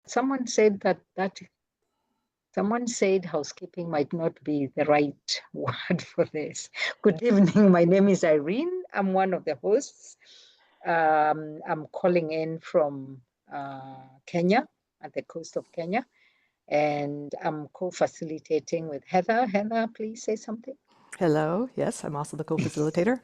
someone said someone said housekeeping might not be the right word for this. Good evening. My name is Irene. I'm one of the hosts. I'm calling in from Kenya, at the coast of Kenya, and I'm co-facilitating with Heather. Heather, please say something. Hello. Yes, I'm also the co-facilitator.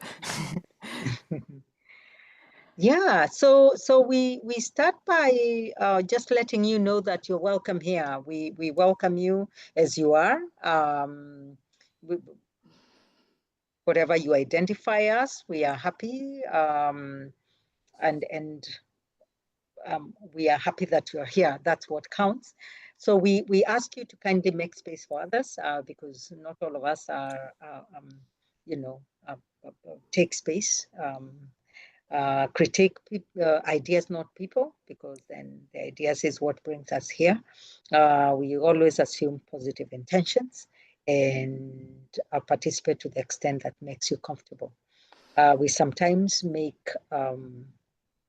Yeah, so we start by just letting you know that you're welcome here. We welcome you as you are. Whatever you identify us, we are happy, and we are happy that you're here. That's what counts. So we ask you to kindly make space for others because not all of us are, you know, take space. Critique ideas, not people, because then the ideas is what brings us here. We always assume positive intentions and participate to the extent that makes you comfortable. We sometimes make,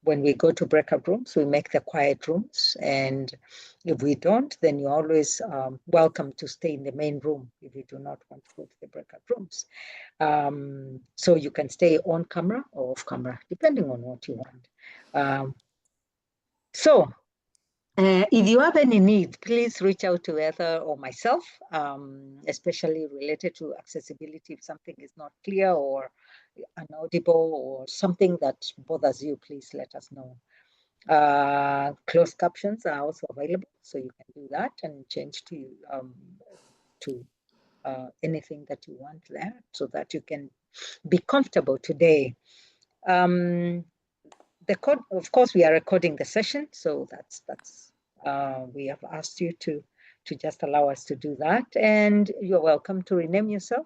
when we go to breakout rooms, we make the quiet rooms. And if we don't, then you're always welcome to stay in the main room if you do not want to go to the breakout rooms. So you can stay on camera or off camera, depending on what you want. If you have any need, please reach out to Heather or myself, especially related to accessibility. If something is not clear or inaudible or something that bothers you, please let us know. Closed captions are also available, so you can do that and change to anything that you want there so that you can be comfortable today. Of course, we are recording the session, so that's we have asked you to just allow us to do that, and you're welcome to rename yourself.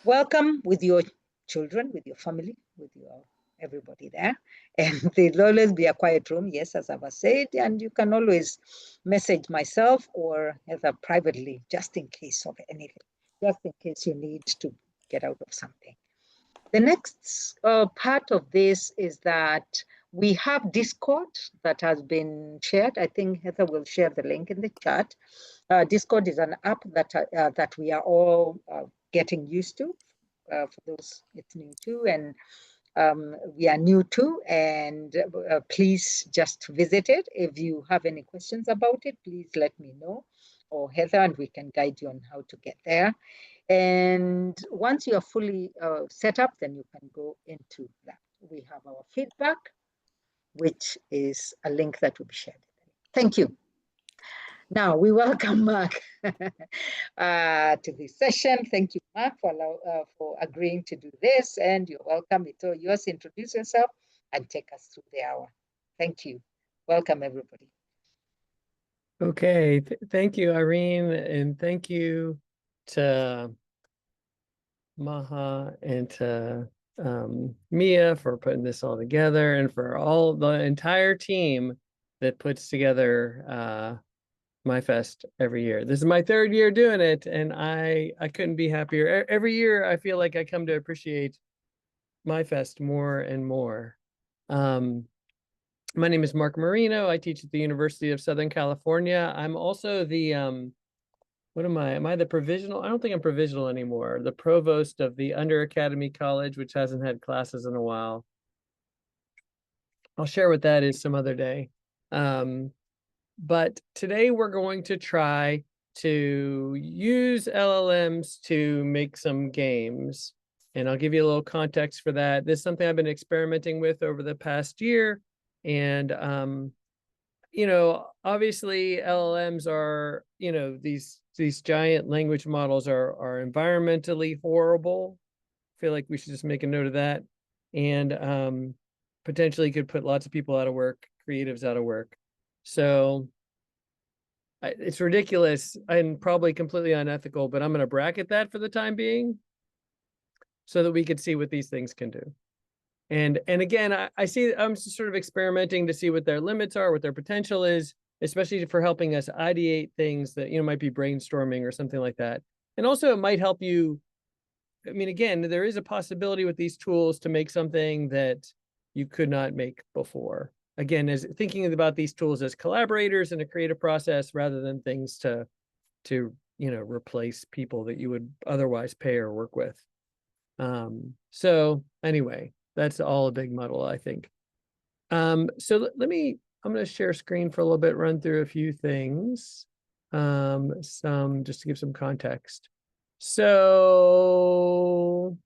Welcome with your children, with your family, with your everybody there, and there'll always be a quiet room, yes, as I've said, and you can always message myself or Heather privately, just in case of anything, just in case you need to get out of something. The next part of this is that we have Discord that has been shared. I think Heather will share the link in the chat. Discord is an app that we are all getting used to. For those it's new to, and we are new to, and please just visit it. If you have any questions about it, please let me know, or Heather, and we can guide you on how to get there. And once you are fully set up, then you can go into that. We have our feedback, which is a link that will be shared. Thank you. Now we welcome Mark to this session. Thank you, Mark, for agreeing to do this, and you're welcome. It's all yours. Introduce yourself and take us through the hour. Thank you. Welcome, everybody. Okay, thank you, Irene, and thank you to Maha and to Mia for putting this all together, and for all the entire team that puts together MYFest every year. This is my third year doing it, and I couldn't be happier. Every year I feel like I come to appreciate MYFest more and more. My name is Mark Marino. I teach at the University of Southern California. I'm also the what am I? Am I the provisional? I don't think I'm provisional anymore. The provost of the Under Academy College, which hasn't had classes in a while. I'll share what that is some other day. But today we're going to try to use LLMs to make some games. And I'll give you a little context for that. This is something I've been experimenting with over the past year. And, you know, obviously LLMs are, you know, these giant language models are environmentally horrible. I feel like we should just make a note of that. And potentially could put lots of people out of work, creatives out of work. So it's ridiculous and probably completely unethical, but I'm going to bracket that for the time being so that we could see what these things can do. And again, I see I'm sort of experimenting to see what their limits are, what their potential is, especially for helping us ideate things that, you know, might be brainstorming or something like that. And also it might help you. I mean, again, there is a possibility with these tools to make something that you could not make before. again, as thinking about these tools as collaborators in a creative process rather than things to replace people that you would otherwise pay or work with. So anyway, that's all a big muddle, I think. So I'm going to share screen for a little bit, run through a few things, just to give some context. So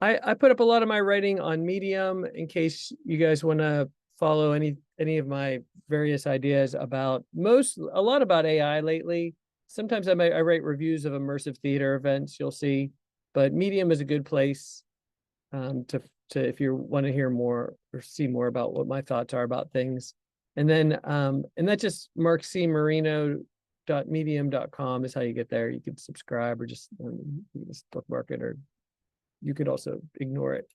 I put up a lot of my writing on Medium in case you guys want to follow any of my various ideas about a lot about AI lately. Sometimes I write reviews of immersive theater events, you'll see, but Medium is a good place to if you want to hear more or see more about what my thoughts are about things. And then and that's just markcmarino.medium.com is how you get there. You can subscribe or just bookmark it, or you could also ignore it.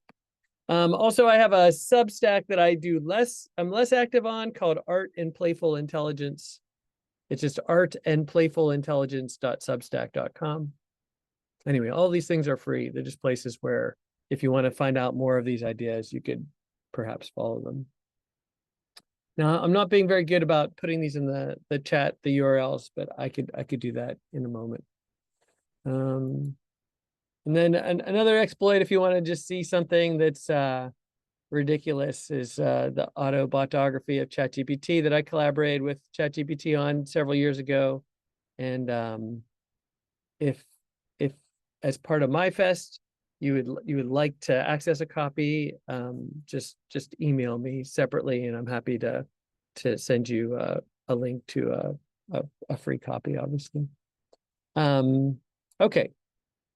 Also, I have a Substack that I'm less active on, called Art and Playful Intelligence. It's just artandplayfulintelligence.substack.com. Anyway, all these things are free. They're just places where if you want to find out more of these ideas, you could perhaps follow them. Now, I'm not being very good about putting these in the chat, the URLs, but I could do that in a moment. And then another exploit, if you want to just see something that's ridiculous, is the autobotography of ChatGPT that I collaborated with ChatGPT on several years ago. And if as part of MYFest, you would like to access a copy, just email me separately, and I'm happy to send you a link to a free copy, obviously. Okay,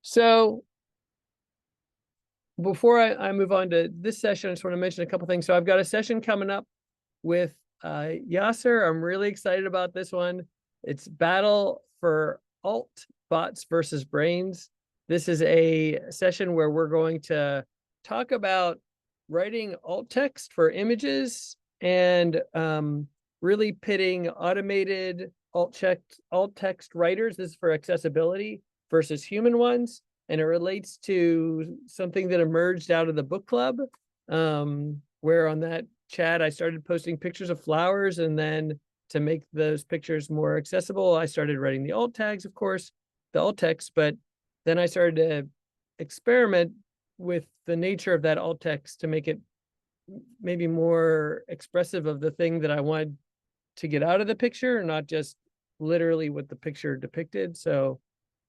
so before I move on to this session, I just want to mention a couple things. So I've got a session coming up with Yasser. I'm really excited about this one. It's Battle for Alt Bots versus Brains. This is a session where we're going to talk about writing alt text for images and really pitting automated alt text writers. This is for accessibility versus human ones. And it relates to something that emerged out of the book club, where on that chat, I started posting pictures of flowers. And then to make those pictures more accessible, I started writing the alt tags, of course, the alt text, but then I started to experiment with the nature of that alt text to make it maybe more expressive of the thing that I wanted to get out of the picture, not just literally what the picture depicted. So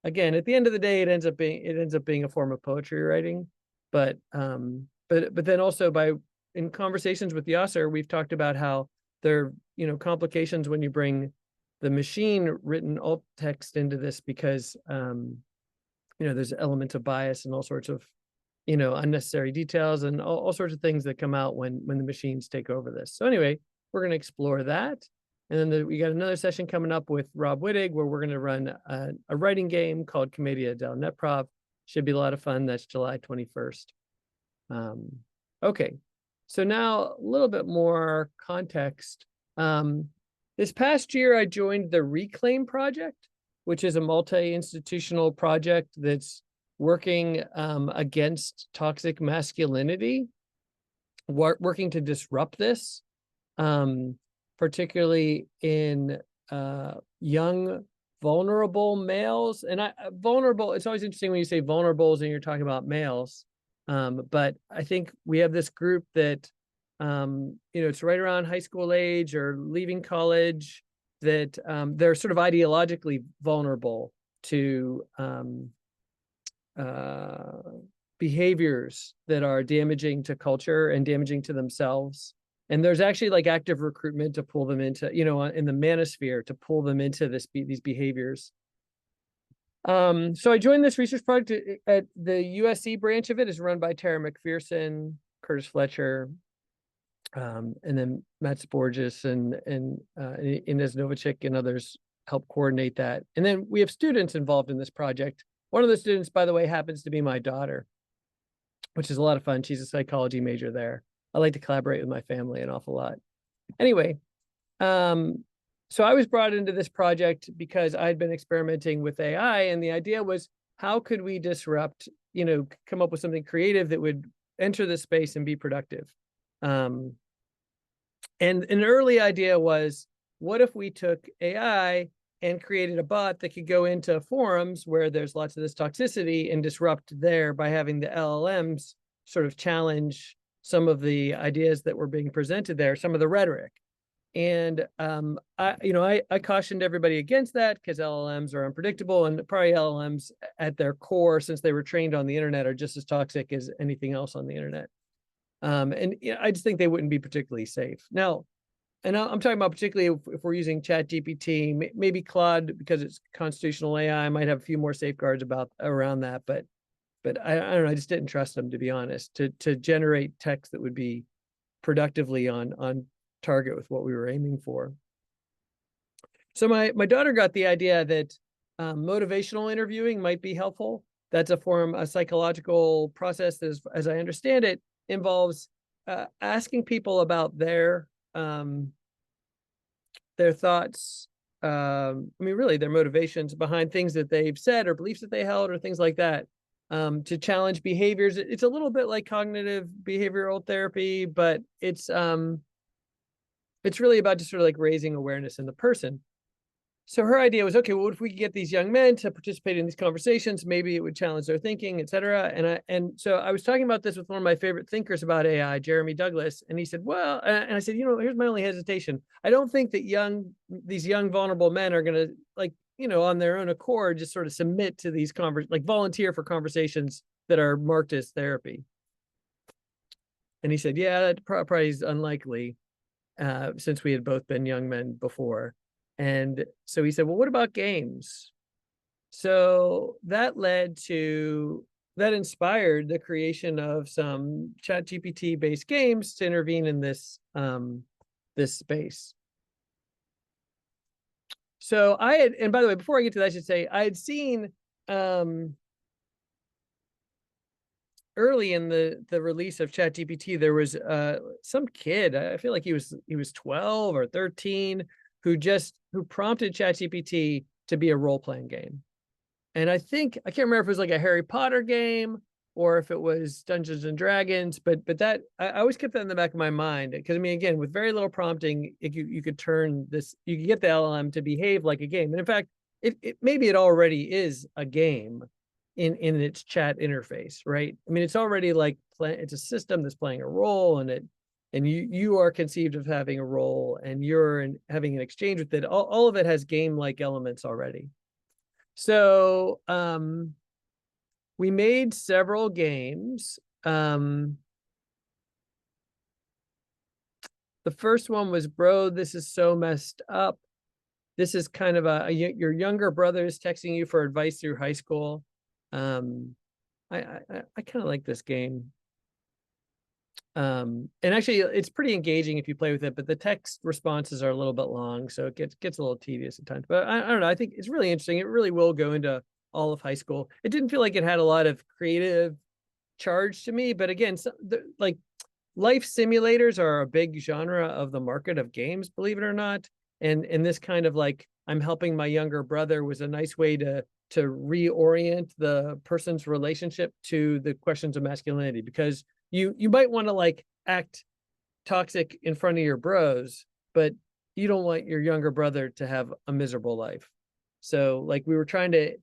again, at the end of the day, it ends up being a form of poetry writing. But then also in conversations with Yasser, we've talked about how there are complications when you bring the machine written alt text into this, because there's elements of bias and all sorts of unnecessary details and all sorts of things that come out when the machines take over this. So anyway, we're going to explore that. And then we got another session coming up with Rob Wittig, where we're going to run a writing game called Commedia del Netprov. Should be a lot of fun. That's July 21st. Okay, so now a little bit more context. This past year, I joined the Reclaim Project, which is a multi-institutional project that's working against toxic masculinity, working to disrupt this, particularly in young, vulnerable males. And vulnerable, it's always interesting when you say vulnerables and you're talking about males. But I think we have this group that, it's right around high school age or leaving college, that they're sort of ideologically vulnerable to behaviors that are damaging to culture and damaging to themselves. And there's actually like active recruitment to pull them into, in the manosphere, to pull them into these behaviors. So I joined this research project at the USC branch of it. Is run by Tara McPherson, Curtis Fletcher, and then Matt Sporgis and Inez Novacek and others help coordinate that. And then we have students involved in this project. One of the students, by the way, happens to be my daughter, which is a lot of fun. She's a psychology major there. I like to collaborate with my family an awful lot. Anyway, so I was brought into this project because I'd been experimenting with AI, and the idea was, how could we disrupt, come up with something creative that would enter the space and be productive? And an early idea was, what if we took AI and created a bot that could go into forums where there's lots of this toxicity and disrupt there by having the LLMs sort of challenge some of the ideas that were being presented there, some of the rhetoric. And I cautioned everybody against that because LLMs are unpredictable, and probably LLMs at their core, since they were trained on the internet, are just as toxic as anything else on the internet. And I just think they wouldn't be particularly safe. Now, and I'm talking about particularly if we're using ChatGPT, maybe Claude, because it's constitutional AI, might have a few more safeguards around that. But I don't know, I just didn't trust them, to be honest, to generate text that would be productively on target with what we were aiming for. So my daughter got the idea that motivational interviewing might be helpful. That's a psychological process that, as I understand it, involves asking people about their thoughts, really their motivations behind things that they've said or beliefs that they held or things like that, to challenge behaviors. It's a little bit like cognitive behavioral therapy, but it's really about just sort of like raising awareness in the person. So her idea was, okay, well, what if we could get these young men to participate in these conversations? Maybe it would challenge their thinking, et cetera. And so I was talking about this with one of my favorite thinkers about AI, Jeremy Douglas, and he said, well, and I said, here's my only hesitation. I don't think that these young vulnerable men are going to, on their own accord, just sort of submit to these volunteer for conversations that are marked as therapy. And he said, yeah, that probably is unlikely, since we had both been young men before. And so he said, well, what about games? So that inspired the creation of some ChatGPT based games to intervene in this space. So and by the way, before I get to that, I should say I had seen early in the release of ChatGPT, there was some kid, I feel like he was 12 or 13, who prompted ChatGPT to be a role-playing game. And I can't remember if it was like a Harry Potter game or if it was Dungeons and Dragons, but that I always kept that in the back of my mind, because again, with very little prompting, you could get the LLM to behave like a game. And in fact, maybe it already is a game in its chat interface, right? It's already it's a system that's playing a role, and you are conceived of having a role, and you're having an exchange with it. All of it has game-like elements already. So we made several games. The first one was, Bro, This Is So Messed Up. This is kind of your younger brother is texting you for advice through high school. I kind of like this game. And actually it's pretty engaging if you play with it, but the text responses are a little bit long, so it gets a little tedious at times. But I don't know, I think it's really interesting. It really will go into all of high school. It didn't feel like it had a lot of creative charge to me, but again, life simulators are a big genre of the market of games, believe it or not. And this kind of I'm helping my younger brother was a nice way to reorient the person's relationship to the questions of masculinity, because you might want to act toxic in front of your bros, but you don't want your younger brother to have a miserable life. So we were trying to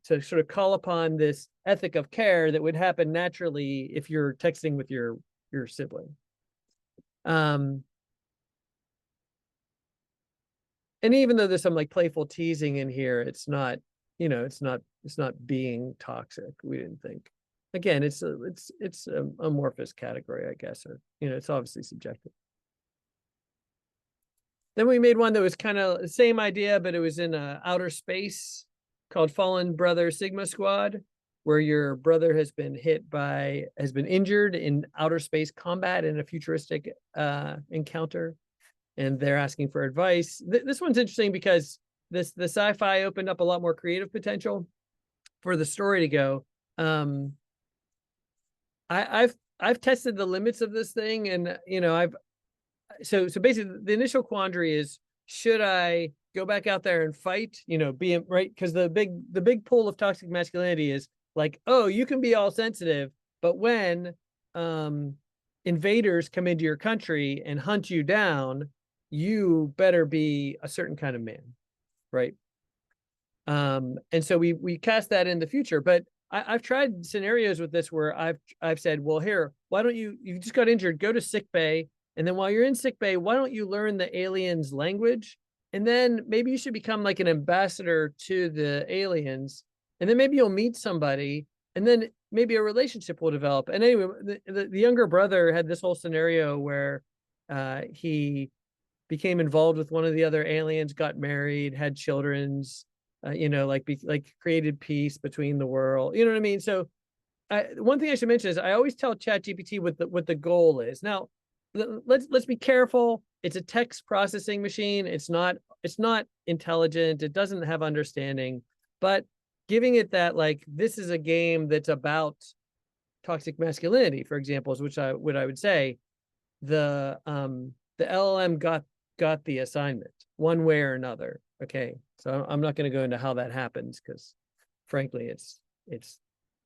sort of call upon this ethic of care that would happen naturally if you're texting with your sibling. And even though there's some playful teasing in here, it's not being toxic, we didn't think. Again, it's an amorphous category, I guess, or it's obviously subjective. Then we made one that was kind of the same idea, but it was in outer space, called Fallen Brother Sigma Squad, where your brother has been injured in outer space combat in a futuristic encounter, and they're asking for advice. This one's interesting because the sci-fi opened up a lot more creative potential for the story to go. I've tested the limits of this thing, and so basically the initial quandary is, should I go back out there and fight, be right? Because the big pull of toxic masculinity is oh, you can be all sensitive, but when invaders come into your country and hunt you down, you better be a certain kind of man, right? And so we cast that in the future. But I've tried scenarios with this where I've said, well, here, why don't you just got injured, go to sick bay, and then while you're in sick bay, why don't you learn the aliens' language? And then maybe you should become like an ambassador to the aliens, and then maybe you'll meet somebody, and then maybe a relationship will develop. And anyway, the younger brother had this whole scenario where he became involved with one of the other aliens, got married, had children's, like created peace between the world. You know what I mean? So one thing I should mention is I always tell ChatGPT what the goal is. Now, let's be careful. It's a text processing machine. It's not intelligent. It doesn't have understanding, but giving it that, like, this is a game that's about toxic masculinity, for example, is what I would say, the LLM got the assignment one way or another. Okay, so I'm not going to go into how that happens because, frankly, it's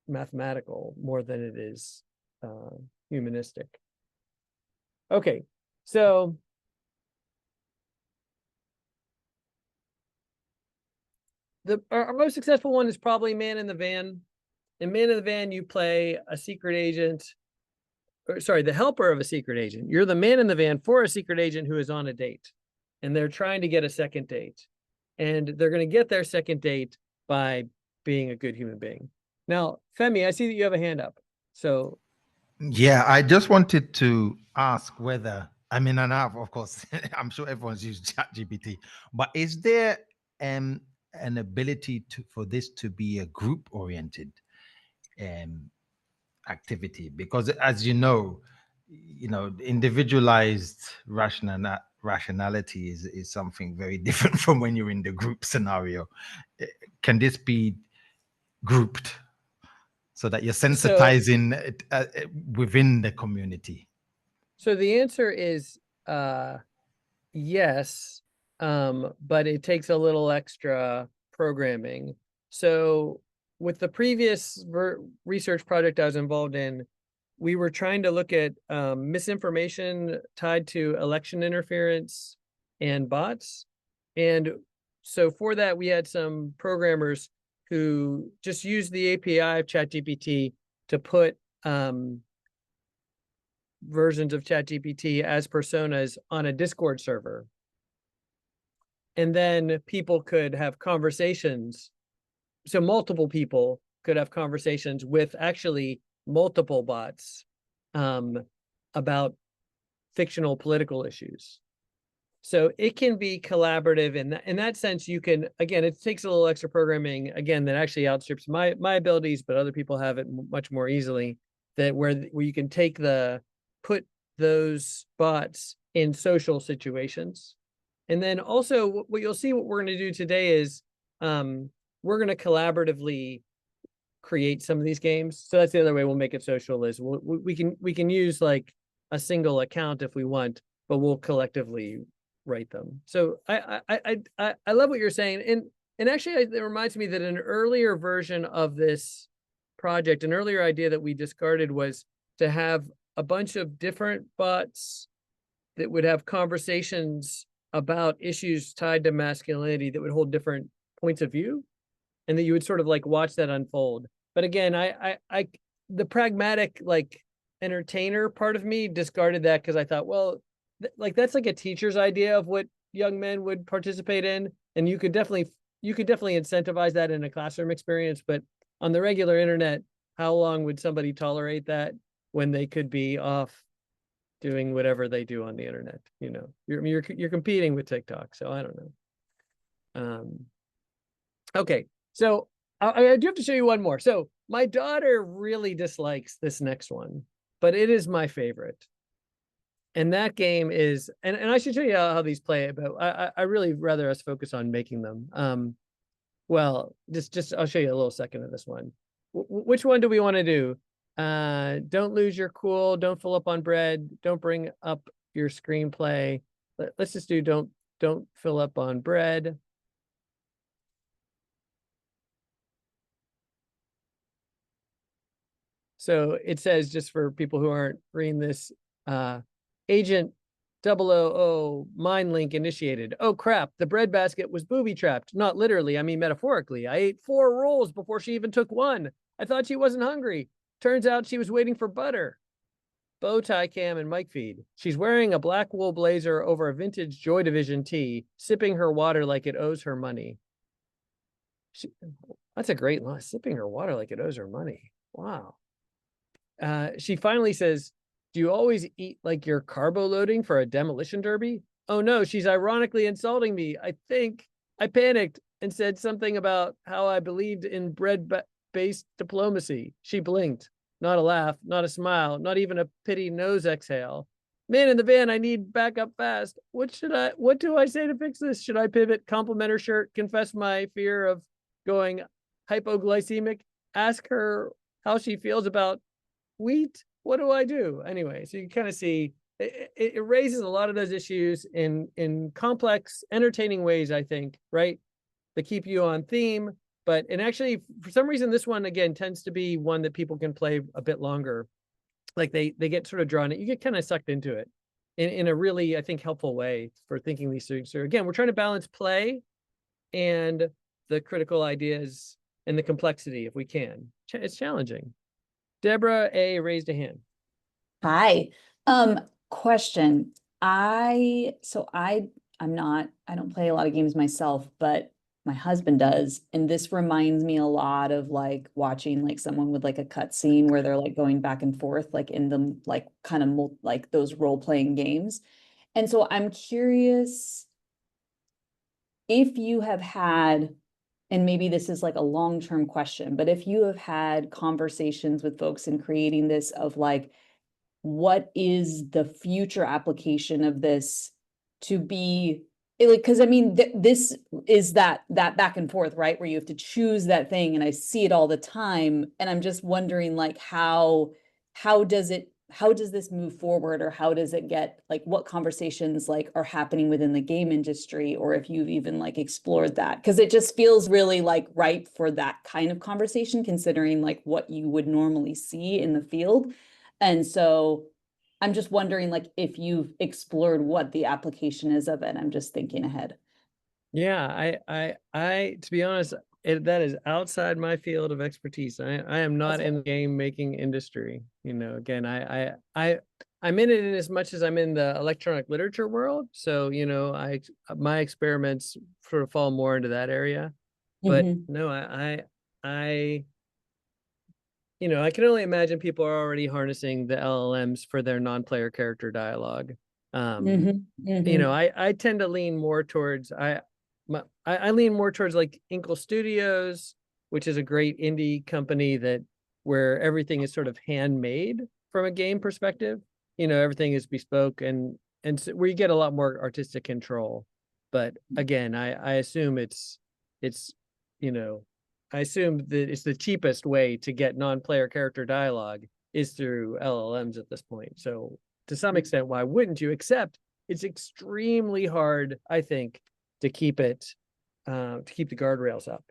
mathematical more than it is humanistic. Okay, so our most successful one is probably Man in the Van. In Man in the Van, you play a secret agent, or sorry, the helper of a secret agent. You're the man in the van for a secret agent who is on a date, and they're trying to get a second date. And they're going to get their second date by being a good human being. Now, Femi, I see that you have a hand up. So, yeah, I just wanted to ask whether, I mean, and of course, I'm sure everyone's used ChatGPT, but is there an ability for this to be a group-oriented activity? Because, as you know, individualized rationality is something very different from when you're in the group scenario. Can this be grouped so that you're sensitizing within the community? So the answer is yes, but it takes a little extra programming. So with the previous research project I was involved in, we were trying to look at misinformation tied to election interference and bots. And so for that, we had some programmers who just used the API of ChatGPT to put versions of ChatGPT as personas on a Discord server. And then people could have conversations. So multiple people could have conversations with actually multiple bots about fictional political issues. So it can be collaborative in that sense. You can, again, it takes a little extra programming, again, that actually outstrips my abilities, but other people have it much more easily, that where you can put those bots in social situations. And then also what you'll see, what we're going to do today is we're going to collaboratively create some of these games. So that's the other way we'll make it social, is we can use like a single account if we want, but we'll collectively write them. So I love what you're saying. And actually it reminds me that an earlier version of this project, an earlier idea that we discarded, was to have a bunch of different bots that would have conversations about issues tied to masculinity that would hold different points of view, and that you would sort of like watch that unfold. But again, the pragmatic, like, entertainer part of me discarded that because I thought, well, like that's like a teacher's idea of what young men would participate in, and you could definitely incentivize that in a classroom experience. But on the regular internet, how long would somebody tolerate that when they could be off doing whatever they do on the internet? You know, you're competing with TikTok, so I don't know. Okay, so I do have to show you one more. So my daughter really dislikes this next one, but it is my favorite. And that game is, and I should show you how these play, but I really rather us focus on making them. Well, just I'll show you a little second of this one. Which one do we want to do? Don't lose your cool, don't fill up on bread, don't bring up your screenplay. Let's just do don't fill up on bread. So it says, just for people who aren't reading this, Agent 000 mind link initiated. Oh crap, the breadbasket was booby trapped. Not literally, I mean metaphorically. I ate 4 rolls before she even took one. I thought she wasn't hungry. Turns out she was waiting for butter. Bow tie cam and mic feed. She's wearing a black wool blazer over a vintage Joy Division tee, sipping her water like it owes her money. That's a great line. Sipping her water like it owes her money. Wow. She finally says, do you always eat like you're carbo loading for a demolition derby? Oh no, she's ironically insulting me. I think I panicked and said something about how I believed in bread-based diplomacy. She blinked. Not a laugh, not a smile, not even a pity nose exhale. Man in the van, I need backup fast. What do I say to fix this? Should I pivot, compliment her shirt, confess my fear of going hypoglycemic, ask her how she feels about wheat? What do I do? Anyway, so you can kind of see it raises a lot of those issues in complex, entertaining ways, I think, right? That keep you on theme. And actually, for some reason, this one, again, tends to be one that people can play a bit longer. Like they get sort of drawn in. You get kind of sucked into it in a really, I think, helpful way for thinking these things through. Again, we're trying to balance play and the critical ideas and the complexity if we can. It's challenging. Deborah A. raised a hand. Hi. Question. I don't play a lot of games myself, but my husband does. And this reminds me a lot of like watching like someone with like a cut scene where they're like going back and forth, like in the like kind of like those role-playing games. And so I'm curious if you have had, and maybe this is like a long-term question, but if you have had conversations with folks in creating this of like, what is the future application of this to be like, because I mean, this is that back and forth, right? Where you have to choose that thing, and I see it all the time. And I'm just wondering like, how does this move forward, or how does it get, like, what conversations like are happening within the game industry, or if you've even like explored that, because it just feels really like ripe for that kind of conversation, considering like what you would normally see in the field. And so I'm just wondering like if you've explored what the application is of it. I'm just thinking ahead. Yeah, I to be honest, that is outside my field of expertise. I am not in the game making industry. You know, again, I'm in it in as much as I'm in the electronic literature world. So, you know, my experiments sort of fall more into that area. But no, you know, I can only imagine people are already harnessing the LLMs for their non-player character dialogue. You know, I tend to lean more towards I lean more towards like Inkle Studios, which is a great indie company where everything is sort of handmade from a game perspective. You know, everything is bespoke and so where you get a lot more artistic control. But again, I assume it's you know, I assume that it's the cheapest way to get non-player character dialogue is through LLMs at this point. So to some extent, why wouldn't you? Except it's extremely hard, I think, to keep the guardrails up.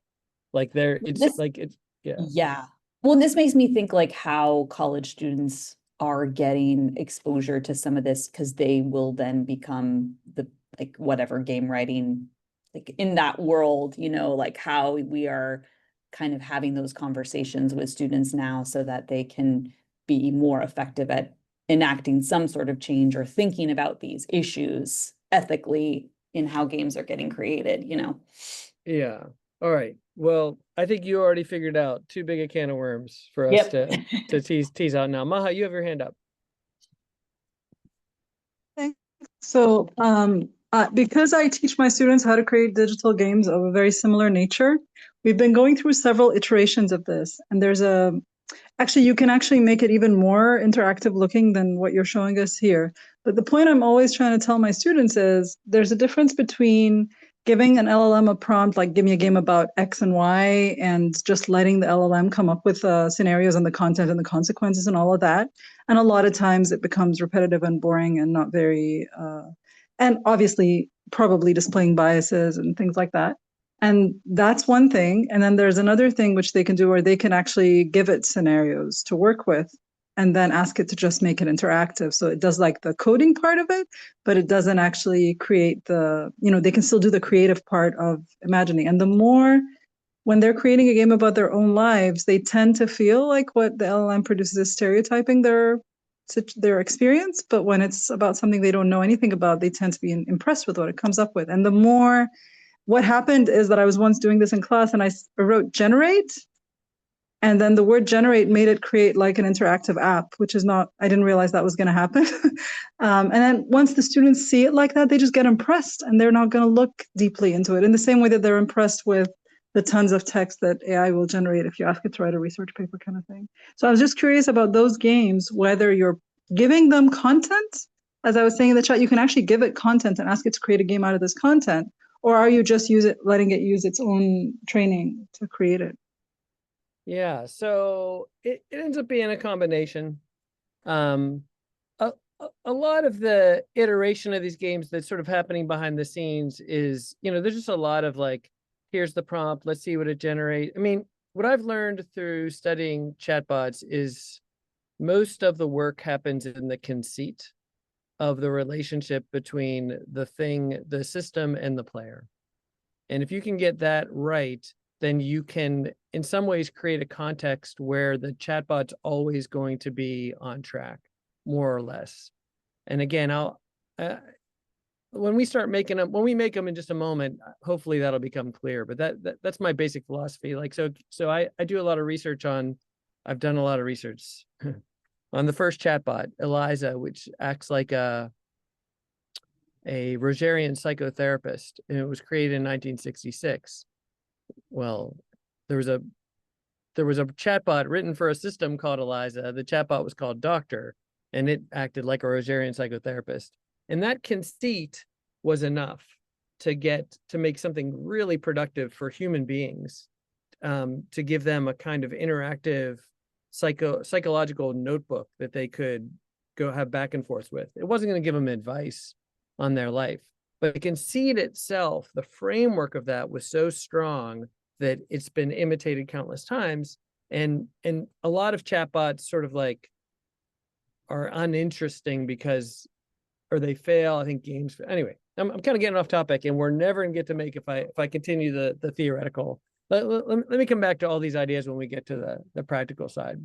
Like yeah. Well, this makes me think like how college students are getting exposure to some of this, because they will then become the like whatever game writing, like in that world, you know, like how we are kind of having those conversations with students now so that they can be more effective at enacting some sort of change or thinking about these issues ethically in how games are getting created, you know? Yeah. All right. Well, I think you already figured out too big a can of worms for us to tease out now. Maha, you have your hand up. Thanks. So because I teach my students how to create digital games of a very similar nature, we've been going through several iterations of this. And actually, you can actually make it even more interactive looking than what you're showing us here. But the point I'm always trying to tell my students is there's a difference between giving an LLM a prompt, like give me a game about X and Y, and just letting the LLM come up with scenarios and the content and the consequences and all of that. And a lot of times it becomes repetitive and boring and not very, and obviously probably displaying biases and things like that. And that's one thing. And then there's another thing which they can do where they can actually give it scenarios to work with. and then ask it to just make it interactive. So it does like the coding part of it, but it doesn't actually create the, they can still do the creative part of imagining. And the more, when they're creating a game about their own lives, they tend to feel like what the LLM produces is stereotyping their experience. But when it's about something they don't know anything about, they tend to be impressed with what it comes up with. And the more, what happened is that I was once doing this in class and I wrote generate, and then the word generate made it create like an interactive app, which is not, I didn't realize that was going to happen. And then once the students see it like that, they just get impressed and they're not going to look deeply into it in the same way that they're impressed with the tons of text that AI will generate if you ask it to write a research paper kind of thing. So I was just curious about those games, whether you're giving them content. As I was saying in the chat, you can actually give it content and ask it to create a game out of this content, or are you just letting it use its own training to create it? Yeah, so it ends up being a combination. A lot of the iteration of these games that's sort of happening behind the scenes is, there's just a lot of like, here's the prompt, let's see what it generates. I mean, what I've learned through studying chatbots is most of the work happens in the conceit of the relationship between the system and the player. And if you can get that right, then you can, in some ways, create a context where the chatbot's always going to be on track, more or less. And again, when we make them in just a moment, hopefully that'll become clear. But that's my basic philosophy. Like, so I do a lot of research I've done a lot of research on the first chatbot, Eliza, which acts like a Rogerian psychotherapist, and it was created in 1966. Well, there was a chatbot written for a system called Eliza. The chatbot was called Doctor, and it acted like a Rogerian psychotherapist. And that conceit was enough to make something really productive for human beings, to give them a kind of interactive psychological notebook that they could go have back and forth with. It wasn't going to give them advice on their life, but the conceit itself, the framework of that was so strong that it's been imitated countless times. And a lot of chatbots sort of like are uninteresting or they fail. I think games, anyway, I'm kind of getting off topic, and we're never gonna get to make, if I continue the theoretical. Let me come back to all these ideas when we get to the practical side.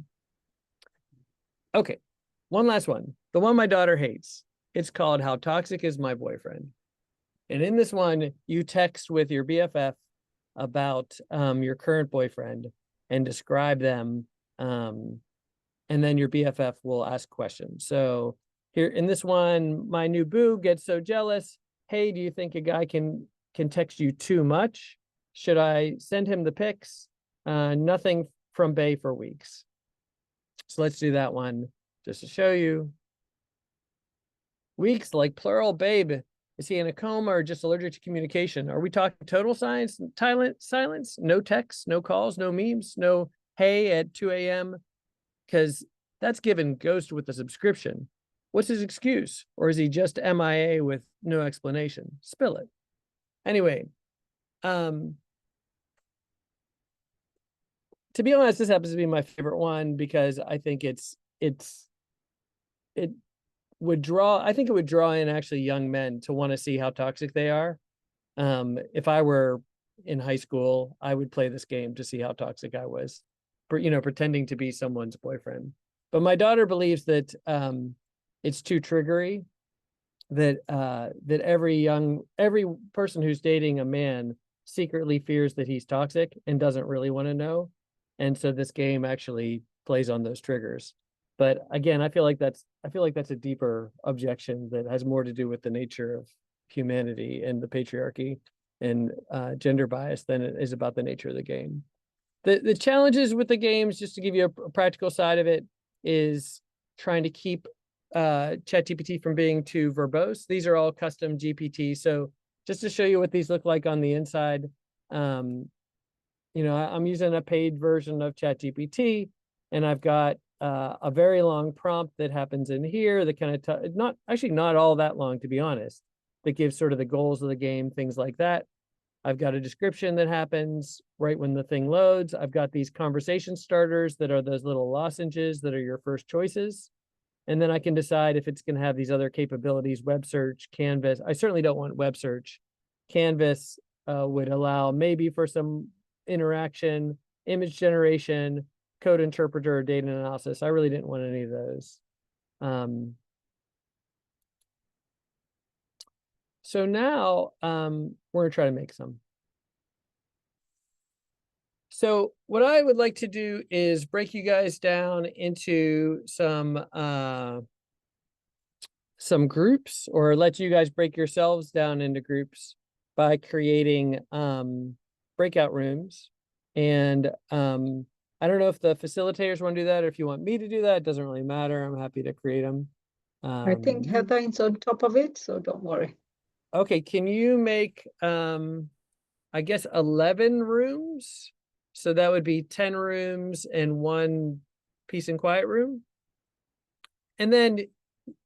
Okay, one last one. The one my daughter hates. It's called How Toxic Is My Boyfriend? And in this one, you text with your BFF about your current boyfriend and describe them, and then your BFF will ask questions. So here in this one, my new boo gets so jealous. Hey, do you think a guy can text you too much? Should I send him the pics? Nothing from Bay for weeks. So let's do that one just to show you. Weeks, like plural, babe. Is he in a coma or just allergic to communication? Are we talking total silence, no texts, no calls, no memes, no hey at 2 a.m.? Because that's given Ghost with the subscription. What's his excuse? Or is he just MIA with no explanation? Spill it. Anyway, to be honest, this happens to be my favorite one because I think it would draw in actually young men to want to see how toxic they are. If I were in high school, I would play this game to see how toxic I was, pretending to be someone's boyfriend. But my daughter believes that it's too triggery, that every person who's dating a man secretly fears that he's toxic and doesn't really want to know. And so this game actually plays on those triggers. But again, I feel like that's a deeper objection that has more to do with the nature of humanity and the patriarchy and gender bias than it is about the nature of the game. The challenges with the games, just to give you a practical side of it, is trying to keep ChatGPT from being too verbose. These are all custom GPT. So just to show you what these look like on the inside, I'm using a paid version of ChatGPT, and I've got a very long prompt that happens in here that kind of not all that long, to be honest, that gives sort of the goals of the game, things like that. I've got a description that happens right when the thing loads. I've got these conversation starters that are those little lozenges that are your first choices. And then I can decide if it's going to have these other capabilities, web search, Canvas. I certainly don't want web search. Canvas would allow maybe for some interaction, image generation, code interpreter, data analysis. I really didn't want any of those. So now we're going to try to make some. So what I would like to do is break you guys down into some groups, or let you guys break yourselves down into groups by creating breakout rooms. And I don't know if the facilitators want to do that, or if you want me to do that. It doesn't really matter. I'm happy to create them. I think Heather is on top of it, so don't worry. Okay, can you make I guess 11 rooms? So that would be 10 rooms and 1 peace and quiet room. And then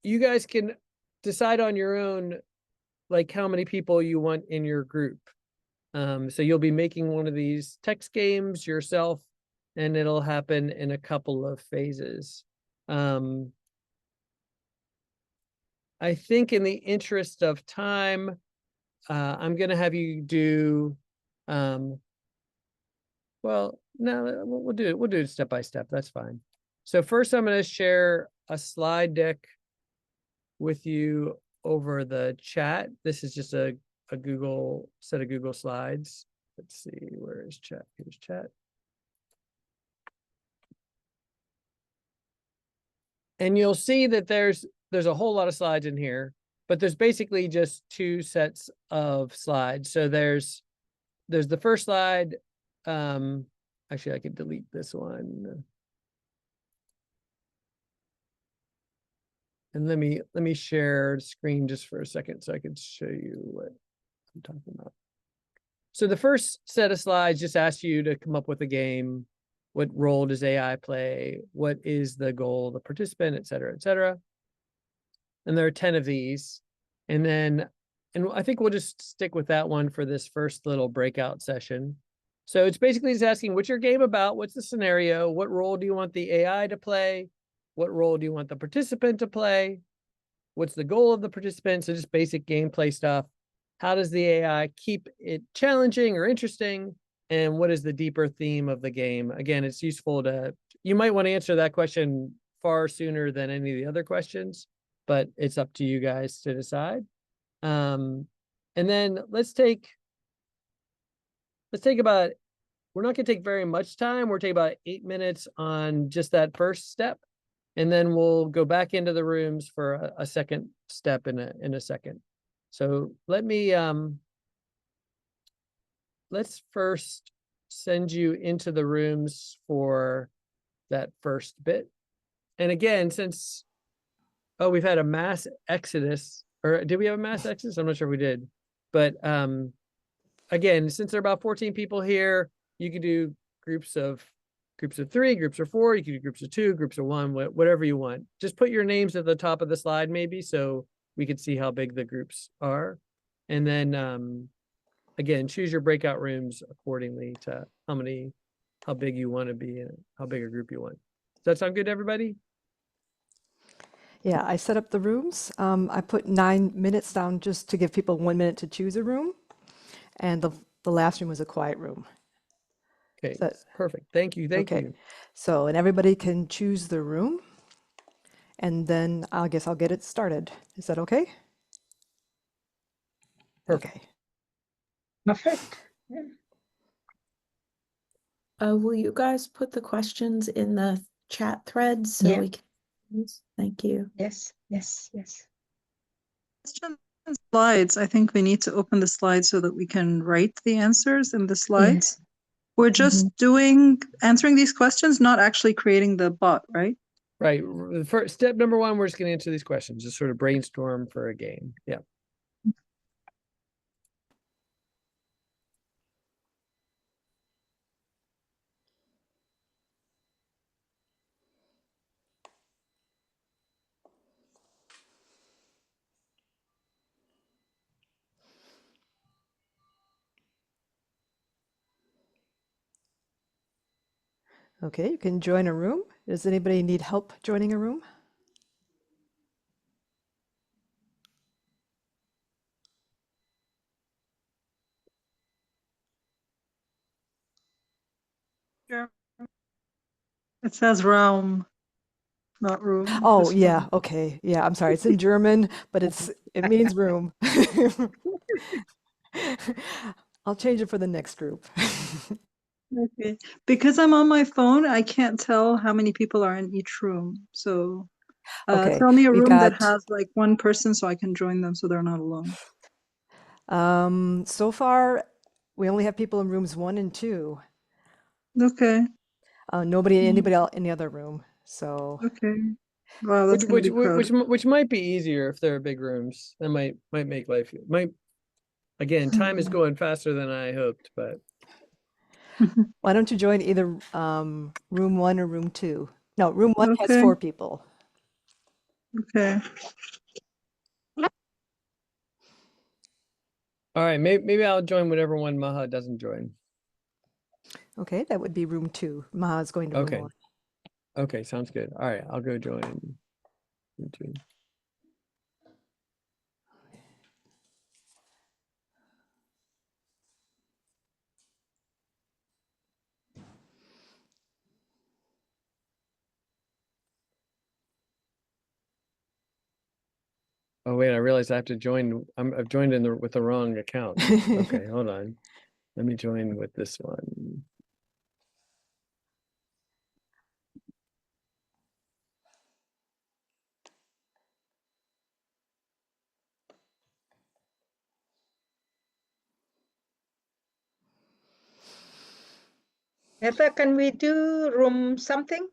you guys can decide on your own, like how many people you want in your group. So you'll be making one of these text games yourself, and it'll happen in a couple of phases. I think in the interest of time, I'm going to have you do, well, no, we'll do it step by step. That's fine. So first I'm going to share a slide deck with you over the chat. This is just a Google set of Google Slides. Let's see, where is chat? Here's chat. And you'll see that there's a whole lot of slides in here, but there's basically just 2 sets of slides. So there's the first slide. Actually, I could delete this one. And let me share screen just for a second so I can show you what I'm talking about. So the first set of slides just asks you to come up with a game. What role does AI play? What is the goal of the participant, et cetera, et cetera. And there are 10 of these. And I think we'll just stick with that one for this first little breakout session. So it's basically just asking, what's your game about? What's the scenario? What role do you want the AI to play? What role do you want the participant to play? What's the goal of the participant? So just basic gameplay stuff. How does the AI keep it challenging or interesting? And what is the deeper theme of the game? Again, it's useful you might want to answer that question far sooner than any of the other questions, but it's up to you guys to decide. And then let's take about, we're not going to take very much time. We're taking about 8 minutes on just that first step. And then we'll go back into the rooms for a second step in a second. So let me, let's first send you into the rooms for that first bit. And again, since, we've had a mass exodus, or did we have a mass exodus? I'm not sure if we did. But again, since there are about 14 people here, you can do groups of 3, groups of 4, you can do groups of 2, groups of 1, whatever you want. Just put your names at the top of the slide maybe, so we could see how big the groups are. And then again, choose your breakout rooms accordingly to how big you want to be and how big a group you want. Does that sound good to everybody? Yeah, I set up the rooms. I put 9 minutes down just to give people 1 minute to choose a room. And the last room was a quiet room. Okay, So, perfect. Thank you. Thank you. So, and everybody can choose the room. And then I guess I'll get it started. Is that okay? Perfect. Okay. Perfect. Yeah. Will you guys put the questions in the chat thread so Yeah. we can? Thank you. Yes, yes, yes. Questions and slides. I think we need to open the slides so that we can write the answers in the slides. We're just answering these questions, not actually creating the bot, right? Right. First, step number 1, we're just going to answer these questions, just sort of brainstorm for a game. Yeah. Okay, you can join a room. Does anybody need help joining a room? Yeah. It says realm, not room. Oh, This yeah, one. okay. Yeah, I'm sorry. It's in German, but it means room. I'll change it for the next group. Okay. Because I'm on my phone, I can't tell how many people are in each room. So Okay, tell me a we've room that got has like one person so I can join them so they're not alone. so far we only have people in rooms 1 and 2. Okay. Anybody else in the other room. So Okay. Wow, that's gonna be crowded. Which might be easier if there are big rooms. That might make life again, time is going faster than I hoped, but why don't you join either room 1 or room 2? No, room 1 has Okay. 4 people. Okay. all right, maybe I'll join whatever one Maha doesn't join. Okay, that would be room 2. Maha's going to room Okay. 1. Okay, sounds good. All right, I'll go join room 2. Oh wait, I realized I have to join. I've joined with the wrong account. Okay, hold on. Let me join with this one. Heather, can we do room something?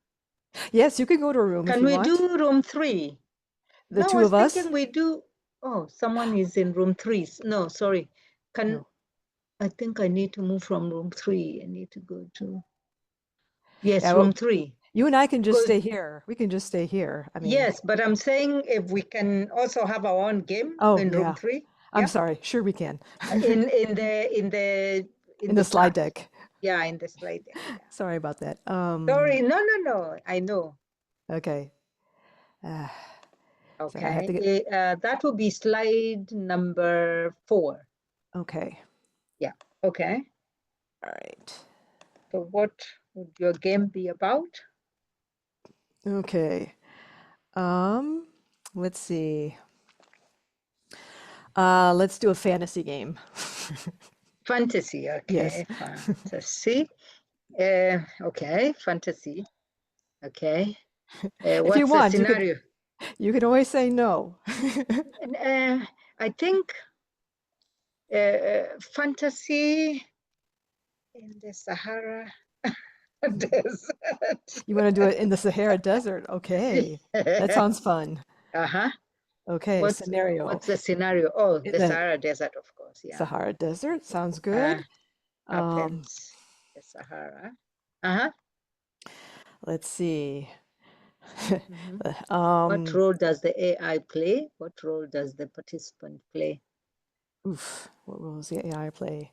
Yes, you can go to a room if Can you we want. do room 3? The No, I two was of us? thinking we do. Oh, someone is in room 3. No, sorry. No. I think I need to move from room 3. I need to go to. Yes, Yeah, room well, 3. you and I can just Because stay here. We can just stay here. I mean, yes, but I'm saying if we can also have our own game oh in room yeah. 3. I'm Yeah. sorry. Sure we can. In In the the slide chat. deck. Yeah, in the slide deck. Yeah. Sorry about that. Sorry, no. I know. Okay. Sorry, I have to Okay. get. That will be slide number 4. Okay. Yeah. Okay. All right. So what would your game be about? Okay. Let's see. Let's do a fantasy game. Fantasy. Yes. Okay. Fantasy. Okay. Fantasy. Okay. If you What's the want, scenario? you can always say no. I think fantasy in the Sahara desert. You want to do it in the Sahara Desert? Okay. That sounds fun. Uh-huh. Okay, scenario. What's the scenario? Oh, In the the Sahara Desert, of course. Yeah. Sahara Desert sounds good. Happens the Sahara. Uh-huh. Let's see. What role does the AI play? What role does the participant play? Oof, what role does the AI play?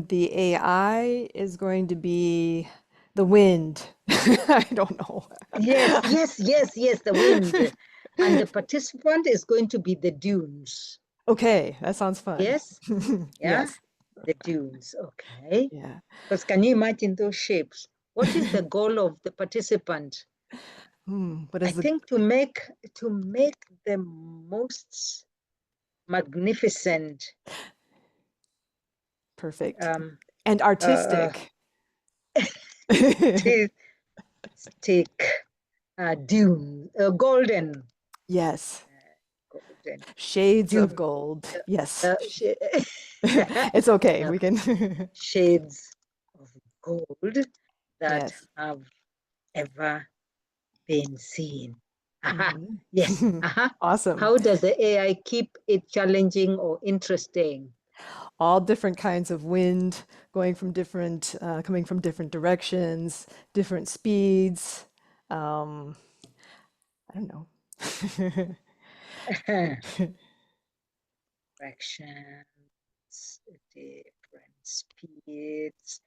The AI is going to be the wind. I don't know. Yes, the wind. And the participant is going to be the dunes. Okay, that sounds fun. Yes? Yeah? Yes. The dunes. Okay. Yeah. Because can you imagine those shapes? What is the goal of the participant? What I is the think to make the most magnificent perfect and artistic? take dune, golden. Yes. Golden. Shades of Dune. gold. Yes. Sh- It's okay. We can. shades of gold that Yes. have ever been seen. Aha. Mhm. Yes. Aha. Awesome. How does the AI keep it challenging or interesting? All different kinds of wind going from different, coming from different directions, different speeds. I don't know. Directions, different speeds,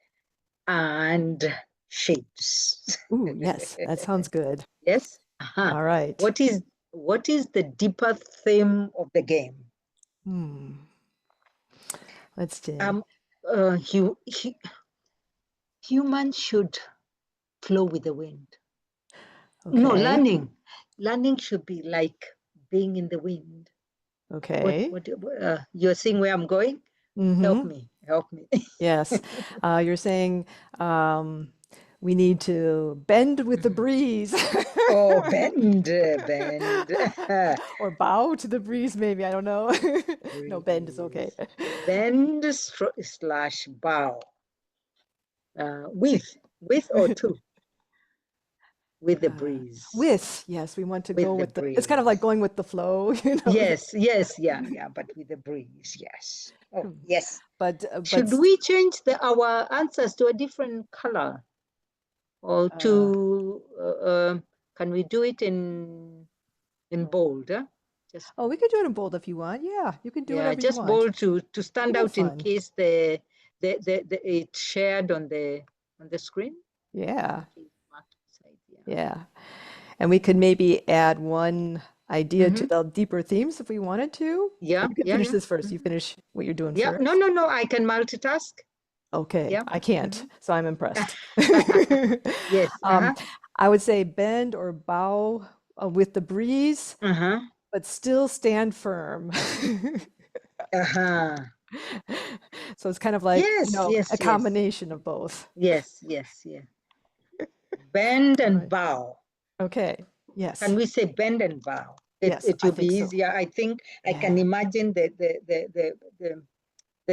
and shapes. Ooh, yes, that sounds good. Yes. All right. What is the deeper theme of the game? Let's see. Humans should flow with the wind. Okay. No, learning should be like being in the wind. Okay. What you're seeing where I'm going? Help me. Yes. You're saying we need to bend with the breeze. Oh, bend. Or bow to the breeze, maybe. I don't know. No, bend is okay. Bend slash bow. With or to? With the breeze. Yes, we want to With go the with the, it's kind of like going with the flow, you know. Yes, yeah, but with the breeze, yes. Oh, yes. But should we change our answers to a different color, or to can we do it in bold? Just we could do it in bold if you want. Yeah, you can do whatever you just want. bold to stand out fun. in case the it's shared on the screen. Yeah. Yeah. And we could maybe add one idea to the deeper themes if we wanted to. Yeah. You can finish this first. You finish what you're doing first. No, I can multitask. Okay. Yeah. I can't, so I'm impressed. Yes. I would say bend or bow with the breeze, but still stand firm. So it's kind of like a combination of both. Yes. Bend and bow. Okay. Yes. Can we say bend and bow? Yes, it will be easier. I think I can imagine the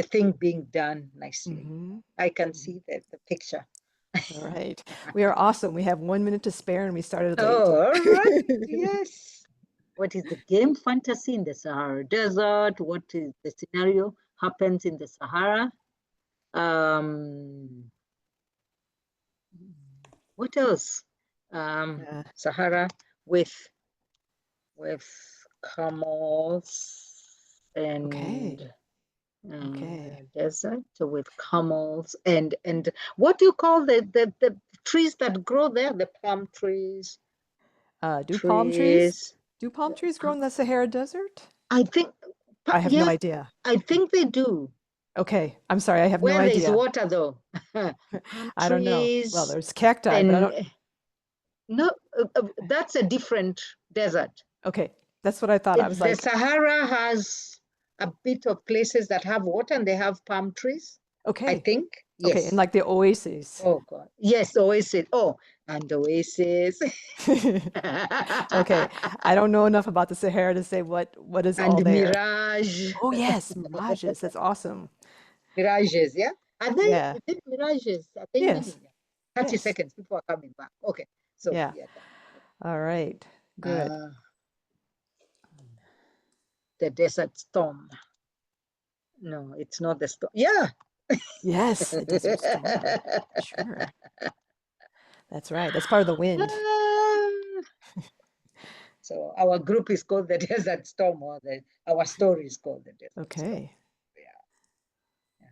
thing being done nicely. I can see the picture. All right. We are awesome. We have 1 minute to spare and we started late. Oh, all right. Yes. What is the game? Fantasy in the Sahara Desert. What is the scenario? Happens in the Sahara. What else? Sahara with camels and desert with camels and what do you call the trees that grow there? The palm trees. Do palm trees grow in the Sahara Desert? I think. I have no idea. I think they do. Okay, I'm sorry, I have no Where idea. there's water though. I don't know. Well, there's cacti, but I don't. No, that's a different desert. Okay, that's what I thought. I was like, the Sahara has a bit of places that have water and they have palm trees. Okay. I think. Yes. Okay, and like the oases. Oh God. Yes, oasis. Oh, and oasis. Okay, I don't know enough about the Sahara to say what is and all there. mirage. Oh yes, mirages. That's awesome. Mirages, yeah. Are they? Yeah. Is it mirages? Are they Yes. 30 seconds. People are coming back. Okay. So yeah. All right. Good. The desert storm. No, it's not the storm. Yeah. Yes, the desert storm. Sure. That's right. That's part of the wind. So our group is called the Desert Storm, or our story is called the Desert Storm. Okay. Yeah.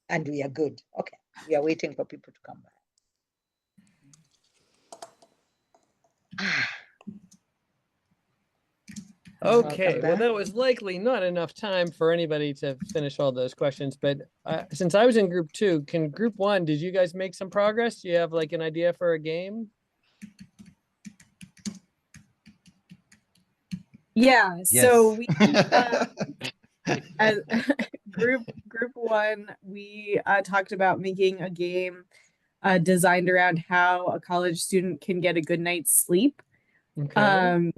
And we are good. Okay. We are waiting for people to come back. Okay, well, that was likely not enough time for anybody to finish all those questions, but since I was in group 2, can group 1, did you guys make some progress? Do you have like an idea for a game? Yeah, Yes. so we as group 1, we talked about making a game designed around how a college student can get a good night's sleep. Okay.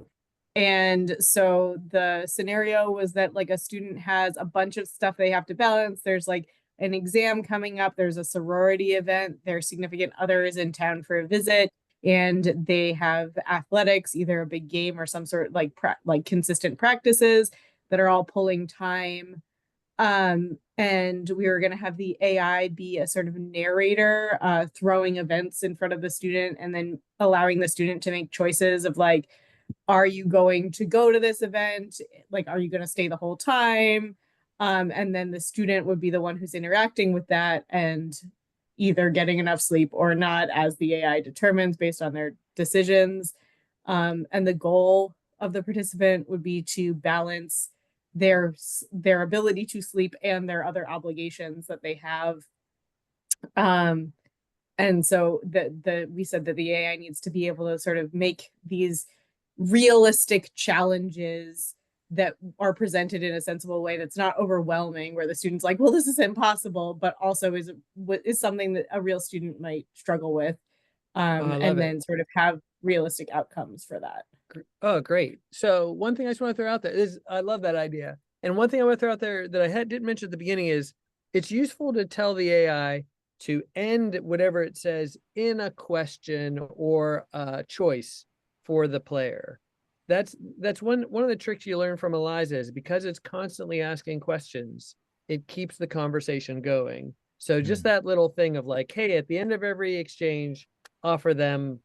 And so the scenario was that like a student has a bunch of stuff they have to balance. There's like an exam coming up. There's a sorority event. Their significant other is in town for a visit, and they have athletics, either a big game or some sort of like consistent practices that are all pulling time. And we were going to have the AI be a sort of narrator, throwing events in front of the student and then allowing the student to make choices of like, are you going to go to this event? Like, are you going to stay the whole time? And then the student would be the one who's interacting with that. And, either getting enough sleep or not, as the AI determines based on their decisions. And the goal of the participant would be to balance their ability to sleep and their other obligations that they have. And so we said that the AI needs to be able to sort of make these realistic challenges that are presented in a sensible way that's not overwhelming, where the student's like, well, this is impossible, but also is something that a real student might struggle with. And then sort of have realistic outcomes for that. Oh, great. So one thing I just want to throw out there is, I love that idea. And one thing I want to throw out there that I didn't mention at the beginning is, it's useful to tell the AI to end whatever it says in a question or a choice for the player. That's one of the tricks you learn from Eliza, is because it's constantly asking questions, it keeps the conversation going. So just that little thing of like, hey, at the end of every exchange, offer them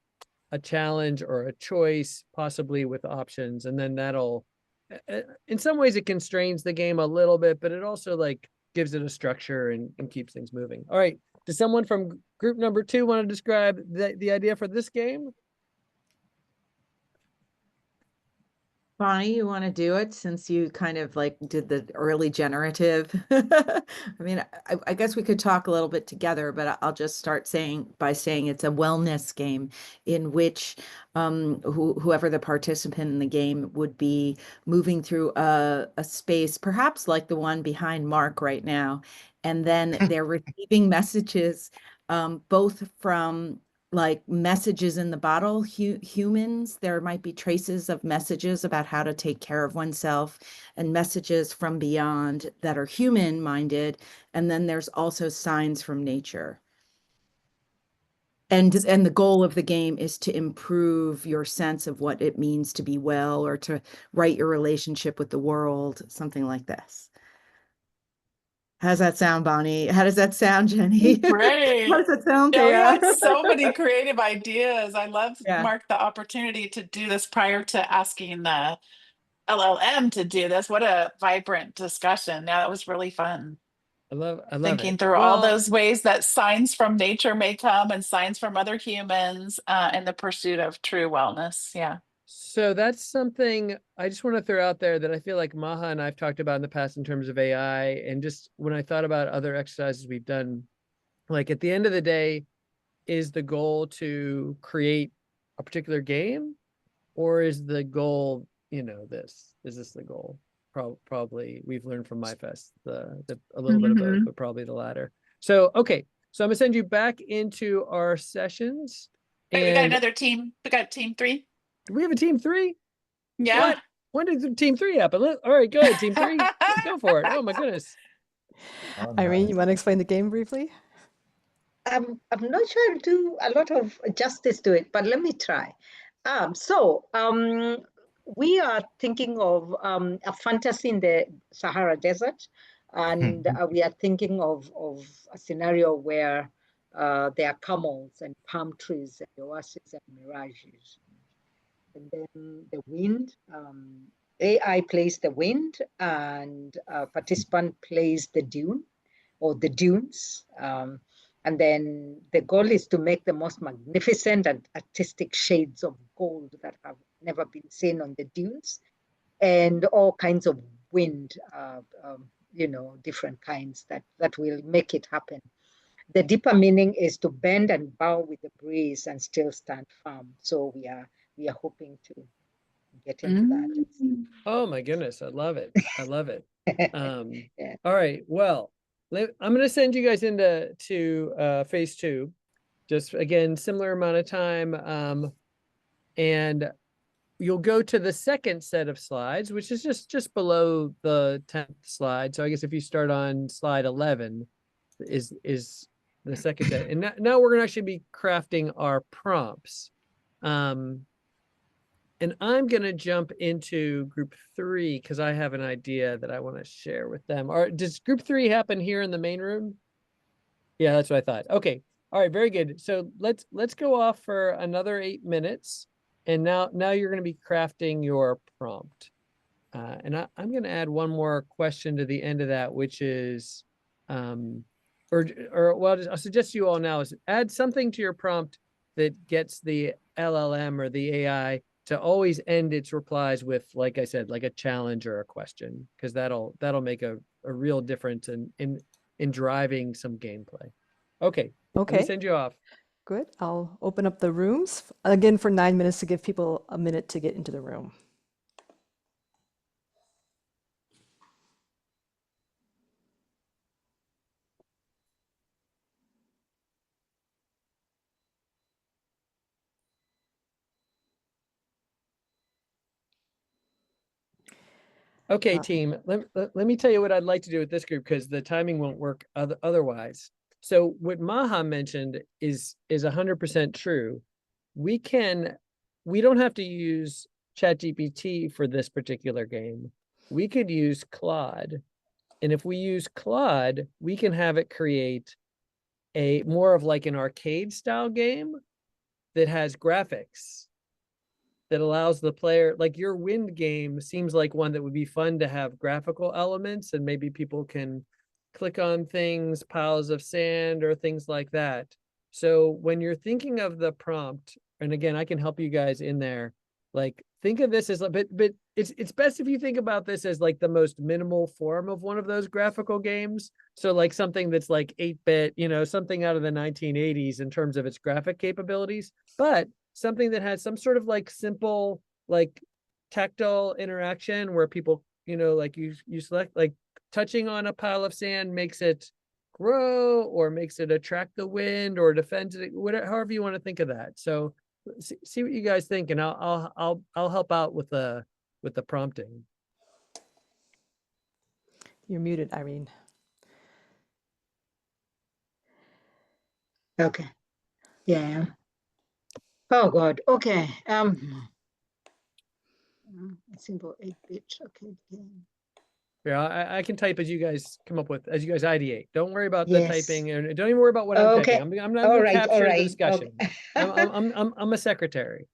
a challenge or a choice, possibly with options, and then that'll, in some ways it constrains the game a little bit, but it also like gives it a structure and keeps things moving. All right, does someone from group number 2 want to describe the idea for this game? Bonnie, you want to do it, since you kind of like did the early generative? I mean, I guess we could talk a little bit together, but I'll just start by saying it's a wellness game in which whoever the participant in the game would be moving through a space, perhaps like the one behind Mark right now. And then they're receiving messages, both from like messages in the bottle, humans. There might be traces of messages about how to take care of oneself, and messages from beyond that are human minded. And then there's also signs from nature. And the goal of the game is to improve your sense of what it means to be well, or to right your relationship with the world, something like this. How does that sound, Bonnie? How does that sound, Jenny? Great. How does that sound, Yeah, we Thea? had so many creative ideas. I love, Yeah. Mark, the opportunity to do this prior to asking the LLM to do this. What a vibrant discussion. Yeah, that was really fun. I love Thinking it. through all those ways that signs from nature may come, and signs from other humans, in the pursuit of true wellness. Yeah. So that's something I just want to throw out there that I feel like Maha and I've talked about in the past in terms of AI, and just when I thought about other exercises we've done, like at the end of the day, is the goal to create a particular game, or is the goal, is this the goal? Probably we've learned from MYFest a little bit of both, but probably the latter. So, okay. So I'm gonna send you back into our sessions. Wait, we got another team. We got team 3. Do we have a team 3? Yeah. What? When did team 3 happen? All right, good. Team 3, let's go for it. Oh my goodness. Irene, you want to explain the game briefly? I'm not sure I'll do a lot of justice to it, but let me try. We are thinking of a fantasy in the Sahara Desert, and we are thinking of a scenario where there are camels and palm trees and oases and mirages. And then the wind, AI plays the wind, and a participant plays the dune or the dunes. And then the goal is to make the most magnificent and artistic shades of gold that have never been seen on the dunes, and all kinds of wind, different kinds that will make it happen. The deeper meaning is to bend and bow with the breeze and still stand firm. So we are hoping to get into that. Oh my goodness, I love it. I love it. Yeah. All right, well, I'm going to send you guys into phase 2. Just again, similar amount of time, and you'll go to the second set of slides, which is just below the 10th slide. So I guess if you start on slide 11, is the second set, and now we're going to actually be crafting our prompts. And I'm going to jump into group 3 because I have an idea that I want to share with them. Does group 3 happen here in the main room? Yeah, that's what I thought. Okay. All right. Very good. So let's go off for another 8 minutes. And now you're going to be crafting your prompt. And I'm going to add one more question to the end of that, which is, or well, I'll suggest to you all now is add something to your prompt that gets the LLM or the AI to always end its replies with, like I said, like a challenge or a question, because that'll make a real difference in driving some gameplay. Okay. Let me Okay, send you off. good. I'll open up the rooms again for 9 minutes to give people a minute to get into the room. Okay, team, let me tell you what I'd like to do with this group, because the timing won't work otherwise. So what Maha mentioned is 100% true. We don't have to use ChatGPT for this particular game. We could use Claude. And if we use Claude, we can have it create a more of like an arcade style game that has graphics, that allows the player, like your wind game seems like one that would be fun to have graphical elements, and maybe people can click on things, piles of sand or things like that. So when you're thinking of the prompt, and again, I can help you guys in there, like think of this as a bit, but it's best if you think about this as like the most minimal form of one of those graphical games. So like something that's like 8-bit, something out of the 1980s in terms of its graphic capabilities, but something that has some sort of like simple, like tactile interaction where people, like you select, like touching on a pile of sand makes it grow or makes it attract the wind or defend it, whatever, however you want to think of that. So see what you guys think, and I'll help out with the prompting. You're muted, Irene. Okay. Yeah. Oh God. Okay. A simple 8-bit. Okay. Yeah, I can type as you guys come up with, as you guys ideate. Don't worry about the Yes. typing, and don't even worry about what I'm Okay. typing. I'm All going to right, all capture the right, discussion. okay. I'm a secretary.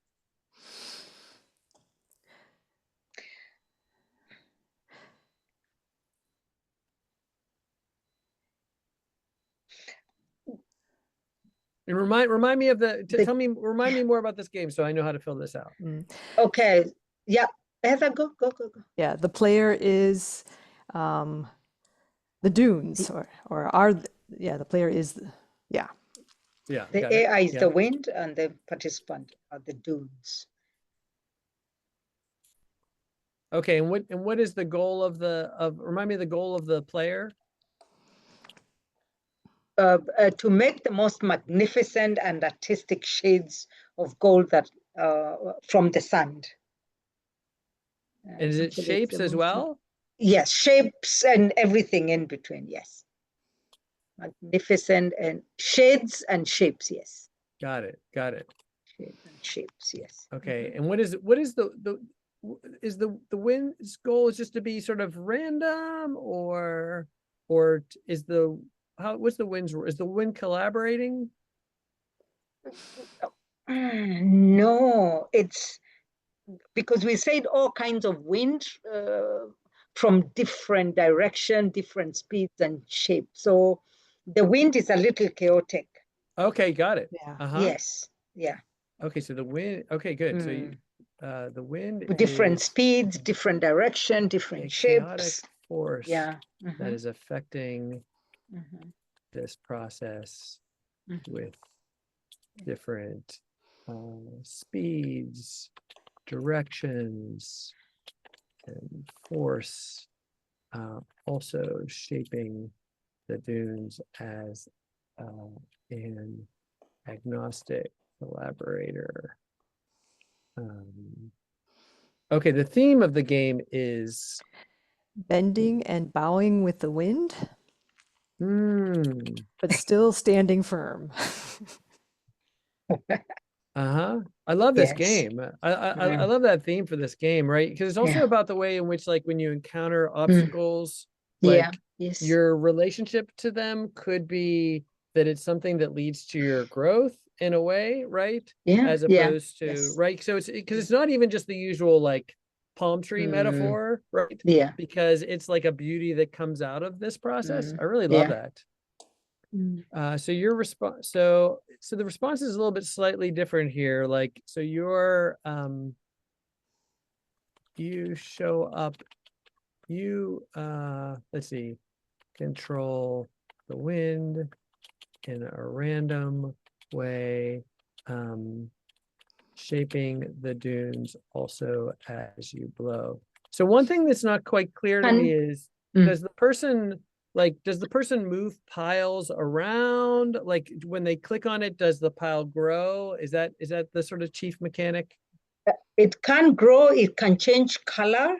And remind me of remind me more about this game so I know how to fill this out. Okay. Yeah. Heather, go. Yeah, the player is the dunes, the player is, Yeah. The AI is the wind, and the participant are the dunes. Okay, and what is the goal of remind me of the goal of the player? To make the most magnificent and artistic shades of gold that from the sand. Is it shapes as well? Yes, shapes and everything in between. Yes, magnificent and shades and shapes. Yes. Got it. Shades and shapes. Yes. Okay, and what is the wind's goal is just to be sort of random, or is what's the wind's, is the wind collaborating? No, it's because we said all kinds of wind from different direction, different speeds and shapes. So the wind is a little chaotic. Okay, got it. Yeah. Yes. Yeah. Okay, so the wind. Okay, good. So the wind with different is speeds, different direction, different shapes. Chaotic force. Yeah. That is affecting this process with different speeds, directions, and force, also shaping the dunes as an agnostic collaborator. Okay, the theme of the game is bending and bowing with the wind, but still standing firm. I love this game. I love that theme for this game, right? Because it's also about the way in which, like, when you encounter obstacles, like your relationship to them could be that it's something that leads to your growth in a way, right? As opposed to right. So it's because it's not even just the usual like palm tree metaphor, right? Because it's like a beauty that comes out of this process. I really love that. So your response, so the response is a little bit slightly different here. Like, so your you show up, you let's see, control the wind in a random way, shaping the dunes also as you blow. So one thing that's not quite clear to me is, does the person move piles around? Like when they click on it, does the pile grow? Is that the sort of chief mechanic? It can grow, it can change color.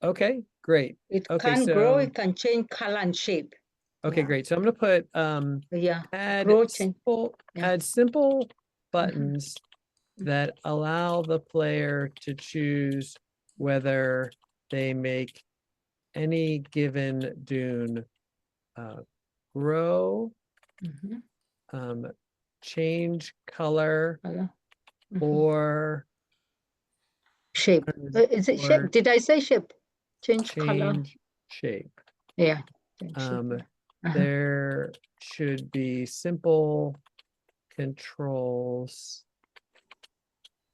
Okay, great. It Okay, can grow, so it can change color and shape. okay, Yeah. great. So I'm gonna put Yeah. add Grow, change. simple Yeah. add simple buttons that allow the player to choose whether they make any given dune grow, change color, or shape. Is it shape? Did I say shape? Change color. change shape. Yeah. Change shape, yeah. There should be simple controls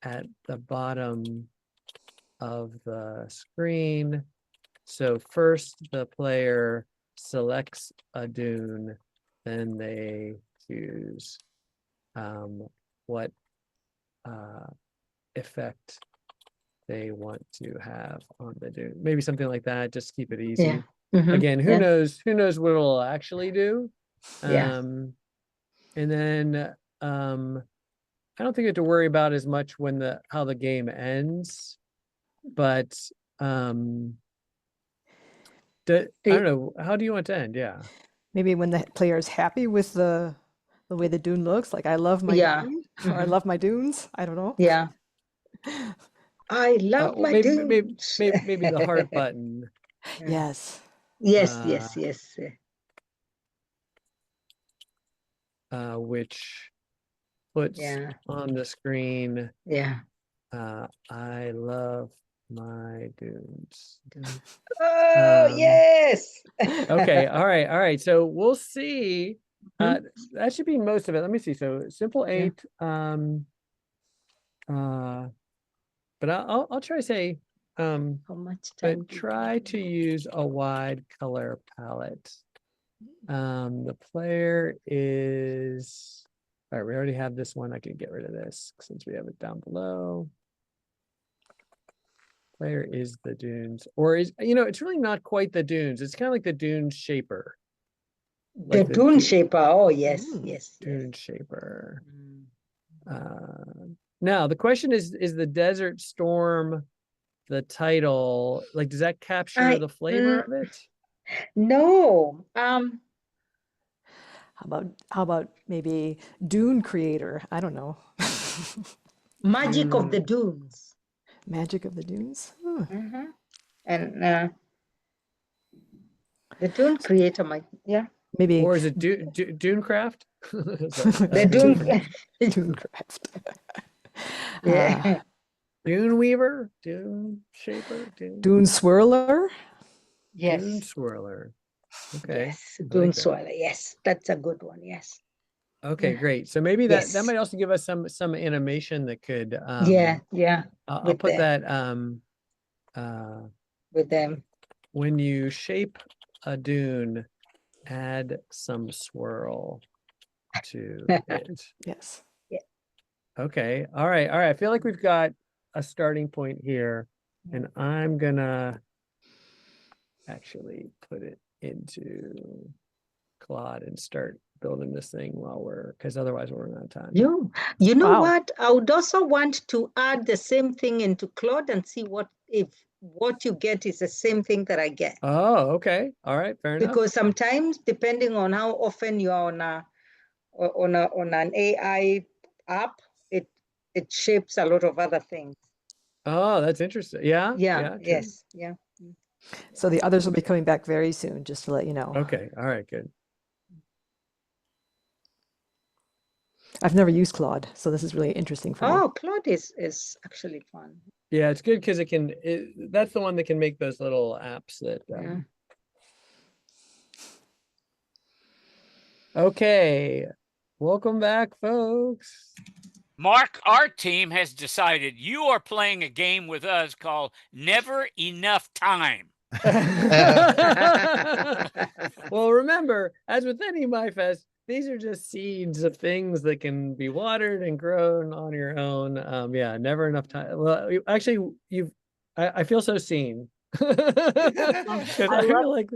at the bottom of the screen. So first the player selects a dune, then they choose what effect they want to have on the dune. Maybe something like that, just keep it easy. Yeah. Again, who knows what it'll actually do. Yeah. And then I don't think you have to worry about as much when how the game ends, but I don't know, how do you want to end? Yeah. Maybe when the player is happy with the way the dune looks, like I love my dune, or I love my dunes. I don't know. Yeah. I love my dunes. Maybe the heart button. Yes. Yes. Which puts on the screen. Yeah. I love my dunes. Oh, yes. Okay. All right. So we'll see. That should be most of it. Let me see. So simple 8. But I'll try to say, how much time? but try to use a wide color palette. The player is, all right, we already have this one. I can get rid of this since we have it down below. Player is the dunes, or is, it's really not quite the dunes. It's kind of like the dune shaper. Like the dune shaper. Oh, yes. Dune shaper. Now the question is the Desert Storm the title? Like, does that capture the flavor of it? No. How about maybe Dune Creator? I don't know. Magic of the Dunes. Magic of the Dunes. And the Dune Creator might, maybe. Or is it Dunecraft? The Dunecraft. Yeah. Dune Weaver, Dune Shaper, Dune Swirler. Yes. Dune Swirler. Okay. Yes, Dune Swirler. Yes, that's a good one. Yes. Okay, great. So maybe that might also give us some animation that could. I'll put that with them. When you shape a dune, add some swirl to it. Yes. Yeah. Okay. All right. I feel like we've got a starting point here, and I'm gonna actually put it into Claude and start building this thing because otherwise we're running out of time. You know what? I would also want to add the same thing into Claude and see if what you get is the same thing that I get. Oh, okay. All right, fair enough. Because sometimes, depending on how often you are on an AI app, it shapes a lot of other things. Oh, that's interesting. Yeah. Yes. So the others will be coming back very soon, just to let you know. Okay. All right. Good. I've never used Claude, so this is really interesting for me. Oh, Claude is actually fun. Yeah, it's good because that's the one that can make those little apps that. Okay, welcome back, folks. Mark, our team has decided you are playing a game with us called Never Enough Time. Well, remember, as with any MyFest, these are just seeds of things that can be watered and grown on your own. Yeah, never enough time. Well, actually, I feel so seen. Because I feel like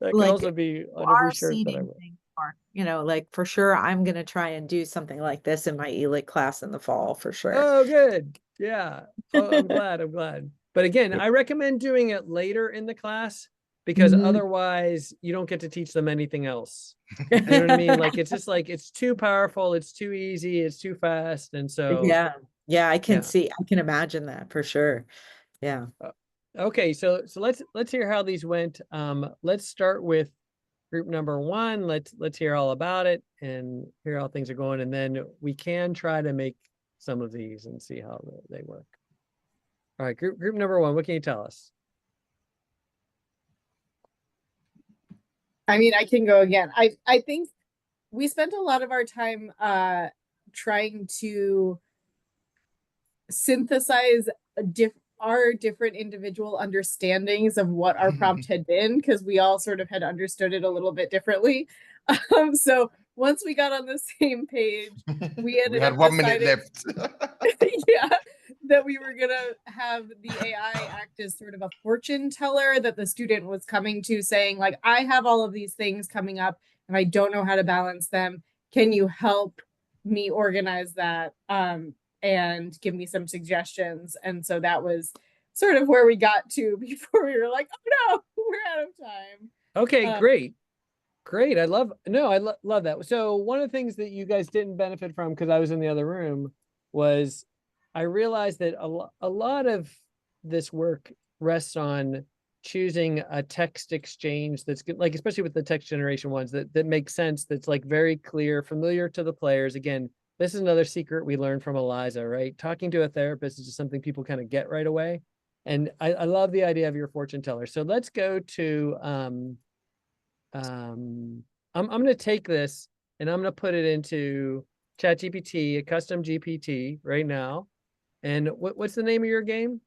that could like, also be on our every shirt that I seating wear. thing, Mark, you know, like for sure, I'm going to try and do something like this in my ELIT class in the fall for sure. Oh, good. Yeah. Oh, I'm glad. I'm glad. But again, I recommend doing it later in the class because Mhm. otherwise you don't get to teach them anything else. You know what I mean? Like, it's just like, it's too powerful. It's too easy. It's too fast. And so, Yeah, I can Yeah. see, I can imagine that for sure. Yeah. okay. So let's hear how these went. Let's start with group number one. Let's hear all about it and hear how things are going. And then we can try to make some of these and see how they work. All right, group number one, what can you tell us? I mean, I can go again. I think we spent a lot of our time trying to synthesize our different individual understandings of what our prompt had been, because we all sort of had understood it a little bit differently. So once we got on the same page, we ended had up 1 minute deciding- left. yeah, that we were gonna have the AI act as sort of a fortune teller that the student was coming to, saying like, I have all of these things coming up and I don't know how to balance them. Can you help me organize that? And give me some suggestions. And so that was sort of where we got to before we were like, oh no, we're out of time. Okay, great. I love that. So one of the things that you guys didn't benefit from, because I was in the other room, was I realized that a lot of this work rests on choosing a text exchange that's good, like especially with the text generation ones that makes sense, that's like very clear, familiar to the players. Again, this is another secret we learned from Eliza, right? Talking to a therapist is just something people kind of get right away. And I love the idea of your fortune teller. So let's go to I'm going to take this and I'm going to put it into ChatGPT, a custom GPT right now. And what's the name of your game?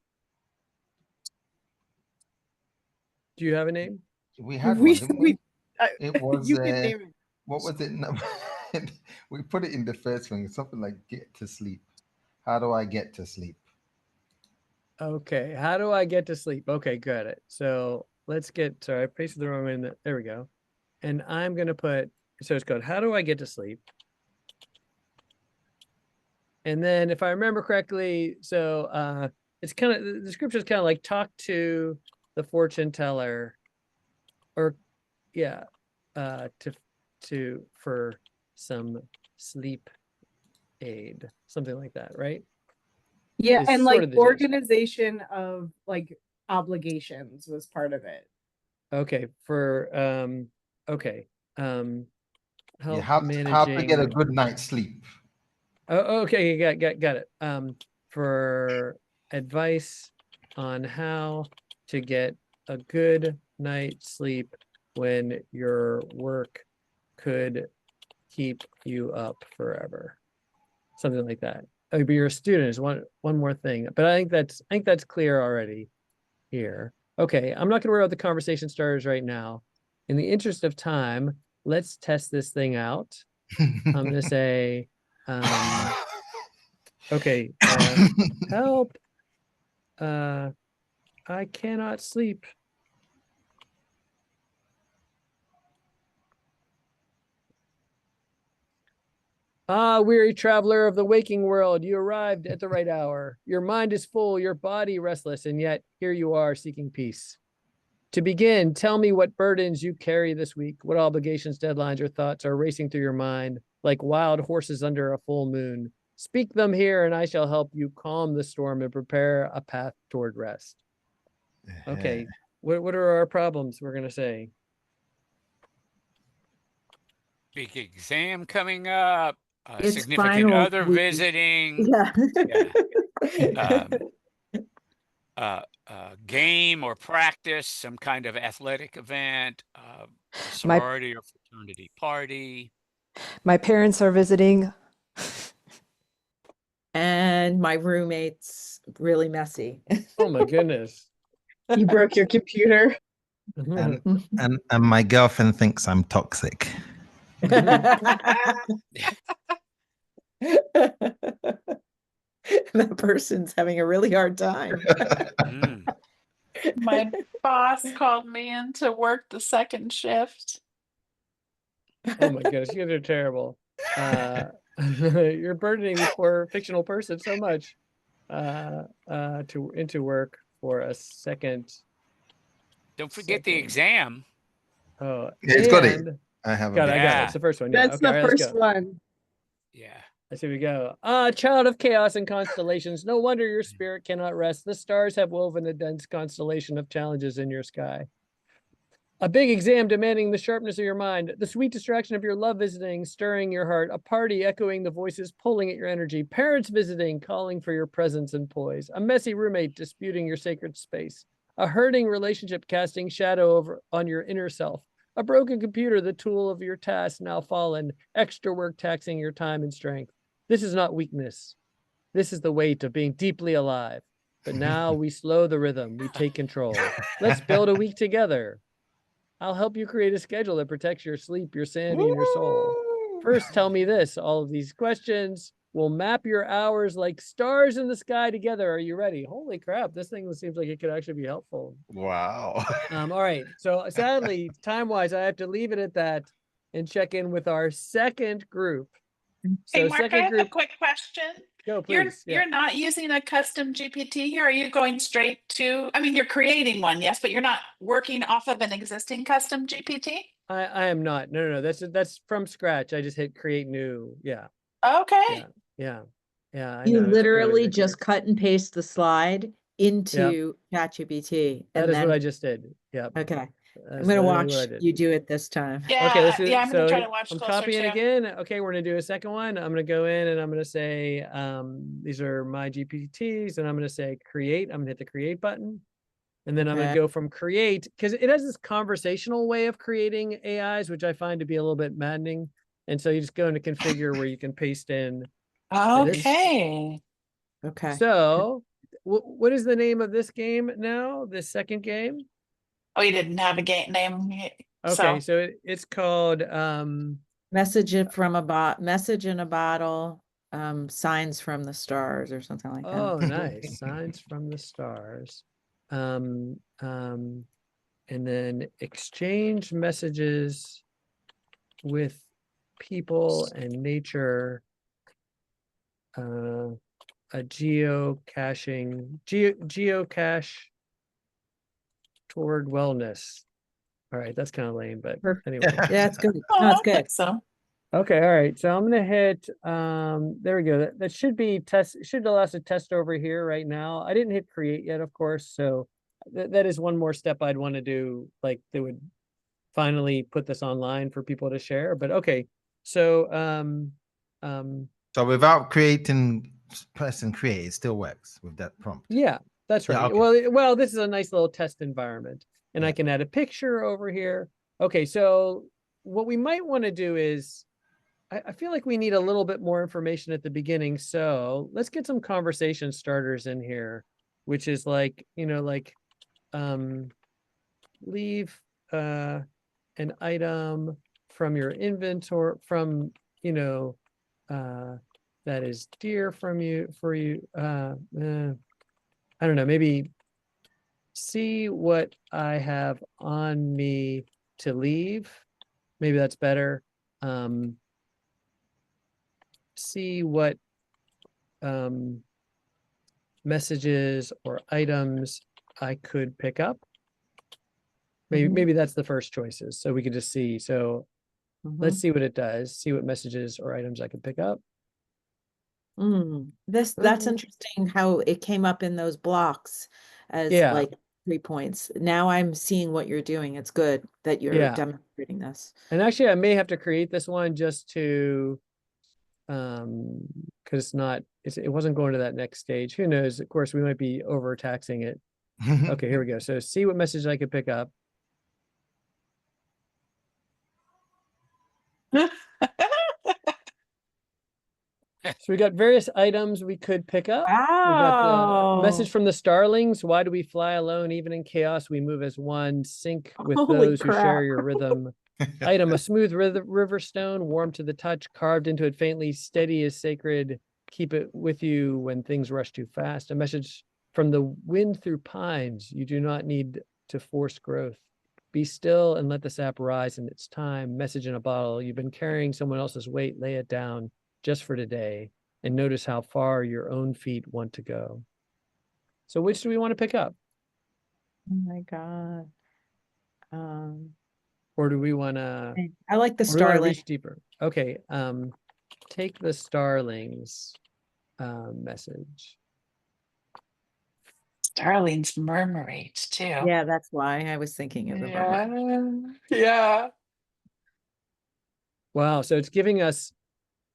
Do you have a name? We had one, didn't we? It was, you can name it. what was it? We put it in the first one, something like get to sleep. How do I get to sleep? Okay, how do I get to sleep? Okay, got it. So let's get, sorry, I pasted the wrong one in there we go. And I'm going to put, so it's called, how do I get to sleep? And then if I remember correctly, so it's kind of, the description is kind of like talk to the fortune teller, or yeah, for some sleep aid, something like that, right? Yeah, Is and sort like of the gist. organization of like obligations was part of it. Okay, for okay. Help How to managing. get a good night's sleep. Oh, okay, got it. For advice on how to get a good night's sleep when your work could keep you up forever. Something like that. Oh, but you're a student is one more thing. But I think that's clear already here. Okay, I'm not gonna worry about the conversation starters right now. In the interest of time, let's test this thing out. I'm gonna say okay, help. I cannot sleep. Ah, weary traveler of the waking world, you arrived at the right hour. Your mind is full, your body restless, and yet here you are seeking peace. To begin, tell me what burdens you carry this week, what obligations, deadlines, or thoughts are racing through your mind like wild horses under a full moon. Speak them here, and I shall help you calm the storm and prepare a path toward rest. Okay, what are our problems we're going to say? Big exam coming up. It's Significant final other week. visiting. Yeah. Game or practice, some kind of athletic event, My- sorority or fraternity party. My parents are visiting. And my roommate's really messy. Oh my goodness. You broke your computer. And, and my girlfriend thinks I'm toxic. That person's having a really hard time. Mm. My boss called me in to work the second shift. Oh my goodness, you guys are terrible. You're burdening this poor fictional person so much into work for a second. Don't forget the Second. exam. Oh, Yeah, it's got it. and I have got it. I got it. Yeah. It's the first one. Yeah. That's Okay, all the right, let's first go. one. Yeah. Here we go. Child of chaos and constellations. No wonder your spirit cannot rest. The stars have woven a dense constellation of challenges in your sky. A big exam demanding the sharpness of your mind, the sweet distraction of your love visiting, stirring your heart, a party echoing the voices pulling at your energy, parents visiting, calling for your presence and poise, a messy roommate disputing your sacred space, a hurting relationship casting shadow over on your inner self, a broken computer, the tool of your task now fallen, extra work taxing your time and strength. This is not weakness. This is the weight of being deeply alive. But now we slow the rhythm. We take control. Let's build a week together. I'll help you create a schedule that protects your sleep, your sanity, and your soul. First, tell me this. All of these questions will map your hours like stars in the sky together. Are you ready? Holy crap. This thing seems like it could actually be helpful. Wow. All right. So sadly, time-wise, I have to leave it at that and check in with our second group. So Hey, Mark, I second have a group, quick question. go please. You're not using a custom GPT here. Are you going straight to, I mean, you're creating one, yes, but you're not working off of an existing custom GPT? I am not. No. That's from scratch. I just hit create new. Yeah. Okay. Yeah. I You know, it's really literally ridiculous. just cut and paste the slide into ChatGPT. That and is then, what I just did. Yeah. Okay. That's I'm gonna literally what I watch did. you do it this time. Yeah, Okay, let's do yeah, I'm gonna so try to watch I'm closer copying too. again. Okay, we're gonna do a second one. I'm gonna go in and I'm gonna say, these are my GPTs, and I'm gonna say create. I'm gonna hit the create button. And then I'm gonna Okay. go from create, because it has this conversational way of creating AIs, which I find to be a little bit maddening. And so you just go into configure where you can paste in this. Okay. Okay. So what is the name of this game now? This second game? Oh, you didn't have a game name. Okay, so it's called Message in a bottle, signs from the stars or something like that. oh nice. Signs from the stars. And then exchange messages with people and nature. A geocache toward wellness. All right, that's kind of lame, but Perfect. anyway. Yeah, it's good. Oh, No, it's I good. think so. Okay, all right. So I'm gonna hit there we go. That should be should allow us to test over here right now. I didn't hit create yet, of course. So that is one more step I'd want to do. Like they would finally put this online for people to share. But okay. So So without pressing create, it still works with that prompt. yeah, that's right. Yeah, okay. Well, this is a nice little test environment, and I can add a picture over here. Okay, so what we might want to do is, I feel like we need a little bit more information at the beginning. So let's get some conversation starters in here, which is like, leave an item from your inventory that is dear for you. I don't know, maybe see what I have on me to leave. Maybe that's better. See what messages or items I could pick up. Maybe that's the first choices. So we could just see. So let's see what it does. See what messages or items I can pick up. That's interesting how it came up in those blocks as like 3 points. Now I'm seeing what you're doing. It's good that you're demonstrating this. And actually I may have to create this one just to because it wasn't going to that next stage. Who knows? Of course, we might be overtaxing it. Okay, here we go. So see what message I could pick up. So we got various items we could pick up. We got the message from the starlings. Why do we fly alone? Even in chaos, we move as one. Sync with Holy those who share your rhythm. Item, a smooth river stone, warm to the touch, carved into it faintly, steady as sacred. Keep it with you when things rush too fast. A message from the wind through pines. You do not need to force growth. Be still and let the sap rise in its time. Message in a bottle. You've been carrying someone else's weight. Lay it down just for today, and notice how far your own feet want to go. So which do we want to pick up? Oh my God. Or do we want to I like the reach starling. deeper? Okay, take the starlings message. Starlings murmurate too. Yeah, that's why I was thinking of the murmur. Yeah. Wow, so it's giving us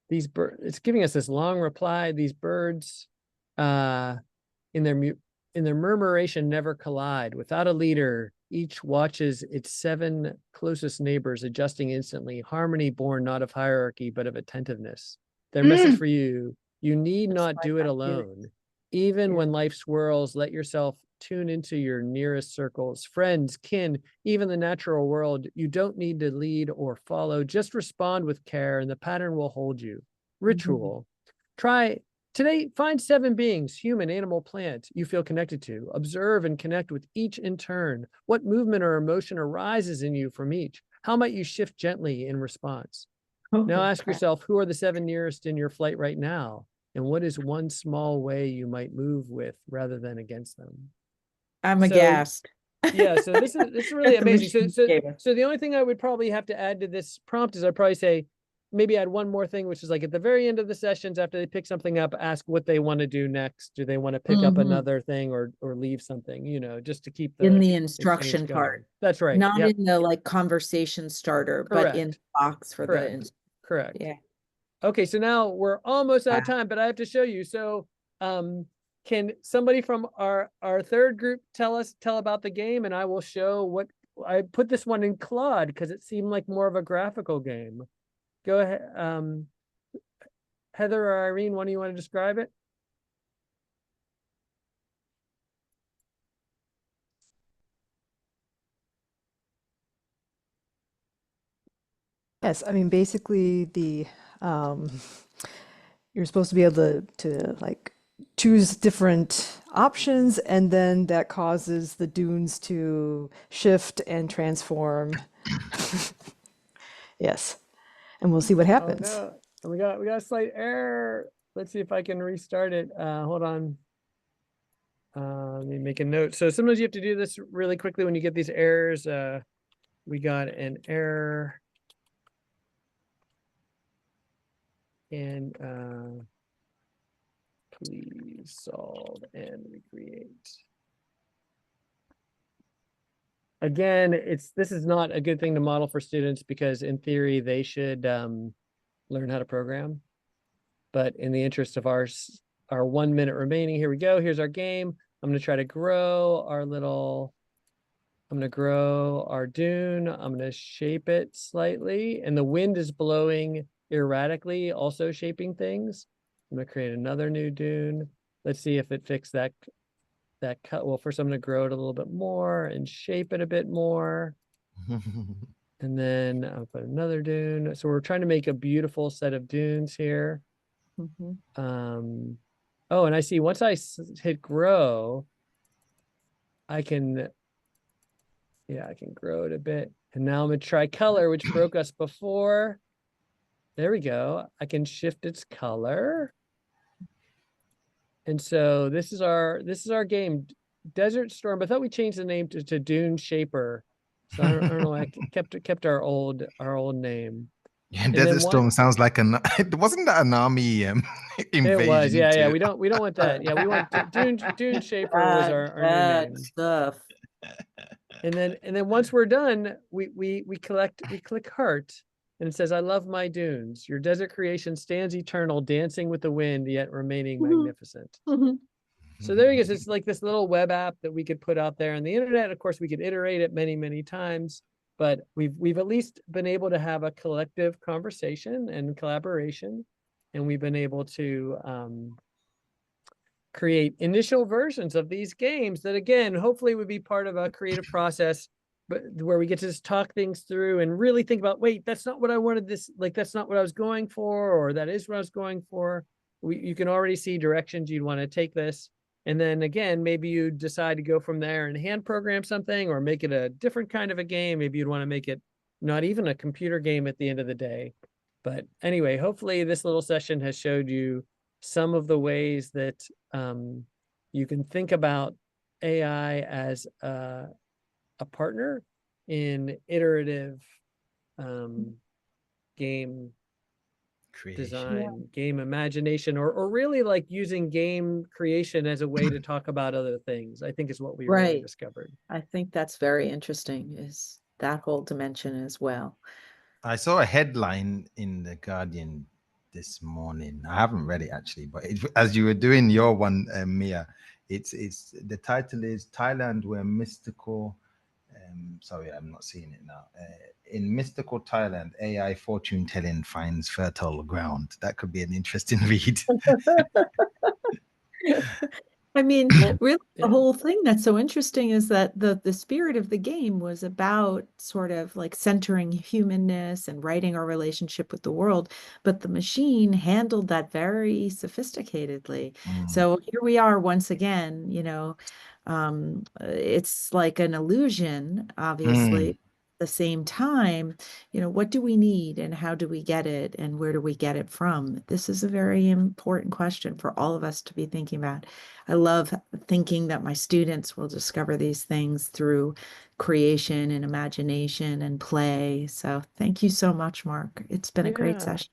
these birds, it's giving us this long reply. These birds in their murmuration never collide. Without a leader, each watches its 7 closest neighbors adjusting instantly. Harmony born not of hierarchy, but of attentiveness. Their message for you, you need not do it alone. Even when life swirls, let yourself tune into your nearest circles, friends, kin, even the natural world. You don't need to lead or follow. Just respond with care and the pattern will hold you. Ritual. Try today, find 7 beings, human, animal, plant, you feel connected to. Observe and connect with each in turn. What movement or emotion arises in you from each? How might you shift gently in response? Now ask yourself, who are the 7 nearest in your flight right now? And what is one small way you might move with rather than against them? I'm aghast. Yeah, so this is really The amazing. machine gave us. So the only thing I would probably have to add to this prompt is I'd probably say, maybe add one more thing, which is like at the very end of the sessions, after they pick something up, ask what they want to do next. Do they want to pick up another thing or leave something, you know, just to keep the In the instruction exchange part. going. That's right. Not Yep. in the like conversation starter, but in the box for the. Correct. Yeah. Okay, so now we're almost out of time, but I have to show you. So can somebody from our third group tell about the game, and I will show what I put this one in Claude because it seemed like more of a graphical game. Go ahead. Heather or Irene, one of you want to describe it? Yes, I mean, basically you're supposed to be able to like choose different options, and then that causes the dunes to shift and transform. Yes, and we'll see what happens. Oh, no. We got a slight error. Let's see if I can restart it. Hold on. Let me make a note. So sometimes you have to do this really quickly when you get these errors. We got an error. And please solve and recreate. Again, this is not a good thing to model for students because in theory they should learn how to program. But in the interest of our 1 minute remaining, here we go. Here's our game. I'm going to try to grow I'm going to grow our dune. I'm going to shape it slightly, and the wind is blowing erratically, also shaping things. I'm going to create another new dune. Let's see if it fixed that cut. Well, first I'm going to grow it a little bit more and shape it a bit more. And then I'll put another dune. So we're trying to make a beautiful set of dunes here. Oh, and I see once I hit grow, I can grow it a bit. And now I'm going to try color, which broke us before. There we go. I can shift its color. And so this is our game, Desert Storm. I thought we changed the name to Dune Shaper. So I don't know. I kept our old name. Yeah, Desert Storm sounds like wasn't that an army invasion? It was, yeah. We don't want that. Yeah, we want Dune Shaper was our new name. Stuff. And then once we're done, we click heart, and it says, I love my dunes. Your desert creation stands eternal, dancing with the wind, yet remaining magnificent. So there you go. It's like this little web app that we could put out there on the internet. Of course, we could iterate it many, many times, but we've at least been able to have a collective conversation and collaboration. and we've been able to create initial versions of these games that, again, hopefully would be part of a creative process, but where we get to just talk things through and really think about, wait, that's not what I wanted this, like, that's not what I was going for, or that is what I was going for. You can already see directions you'd want to take this. And then again, maybe you decide to go from there and hand program something or make it a different kind of a game. Maybe you'd want to make it not even a computer game at the end of the day. But anyway, hopefully this little session has showed you some of the ways that you can think about AI as a partner in iterative game Creation. design, game imagination, or really like using game creation as a way to talk about other things, I think is what we really Right. discovered. I think that's very interesting, is that whole dimension as well. I saw a headline in the Guardian this morning. I haven't read it actually, but as you were doing your one, Mia, it's the title is Thailand, where mystical. Sorry, I'm not seeing it now. In mystical Thailand, AI fortune telling finds fertile ground. That could be an interesting read. I mean, Well, really, the yeah. whole thing that's so interesting is that the spirit of the game was about sort of like centering humanness and writing our relationship with the world, but the machine handled that very sophisticatedly. So here we are once again, it's like an illusion, obviously. At the same time, what do we need and how do we get it and where do we get it from? This is a very important question for all of us to be thinking about. I love thinking that my students will discover these things through creation and imagination and play. So thank you so much, Mark. It's been a great Yeah. session.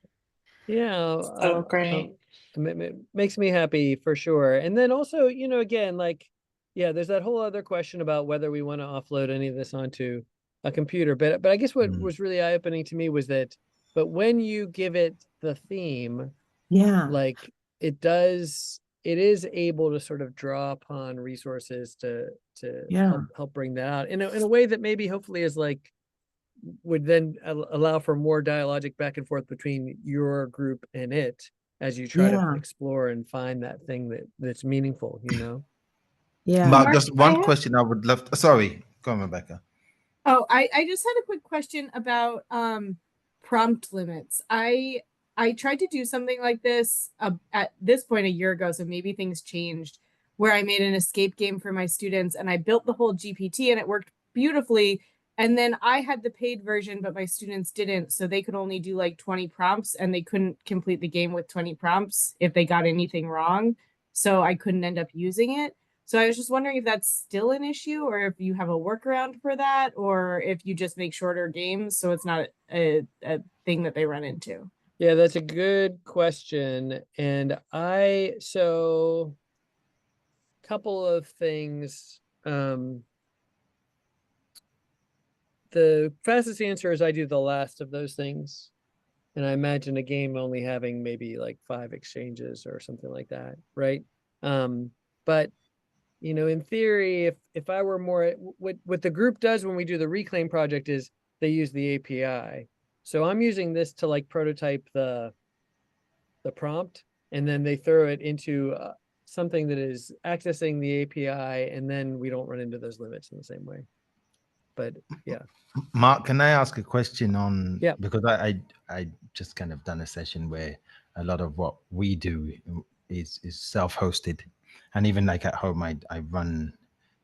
Yeah, So great. it makes me happy for sure. And then also, again, like, yeah, there's that whole other question about whether we want to offload any of this onto a computer. But I guess what was really eye-opening to me was that, but when you give it the theme, Yeah. like it is able to sort of draw upon resources to Yeah. help bring that out in a way that maybe hopefully is like would then allow for more dialogic back and forth between your group and it as you try to Yeah. explore and find that thing that's meaningful, Yeah. Mark, Mark, just I one have- question I would love to, sorry, go on, Rebecca. Oh, I just had a quick question about prompt limits. I tried to do something like this at this point a year ago, so maybe things changed, where I made an escape game for my students and I built the whole GPT and it worked beautifully. And then I had the paid version, but my students didn't, so they could only do like 20 prompts and they couldn't complete the game with 20 prompts if they got anything wrong. So I couldn't end up using it. So I was just wondering if that's still an issue or if you have a workaround for that, or if you just make shorter games so it's not a thing that they run into. Yeah, that's a good question. And so couple of things. The fastest answer is I do the last of those things. And I imagine a game only having maybe like 5 exchanges or something like that, right? But in theory, if I were more, what the group does when we do the Reclaim project is they use the API. So I'm using this to like prototype the prompt, and then they throw it into something that is accessing the API, and then we don't run into those limits in the same way. But yeah. Mark, can I ask a question on? Yeah. Because I just kind of done a session where a lot of what we do is self-hosted, and even like at home, I run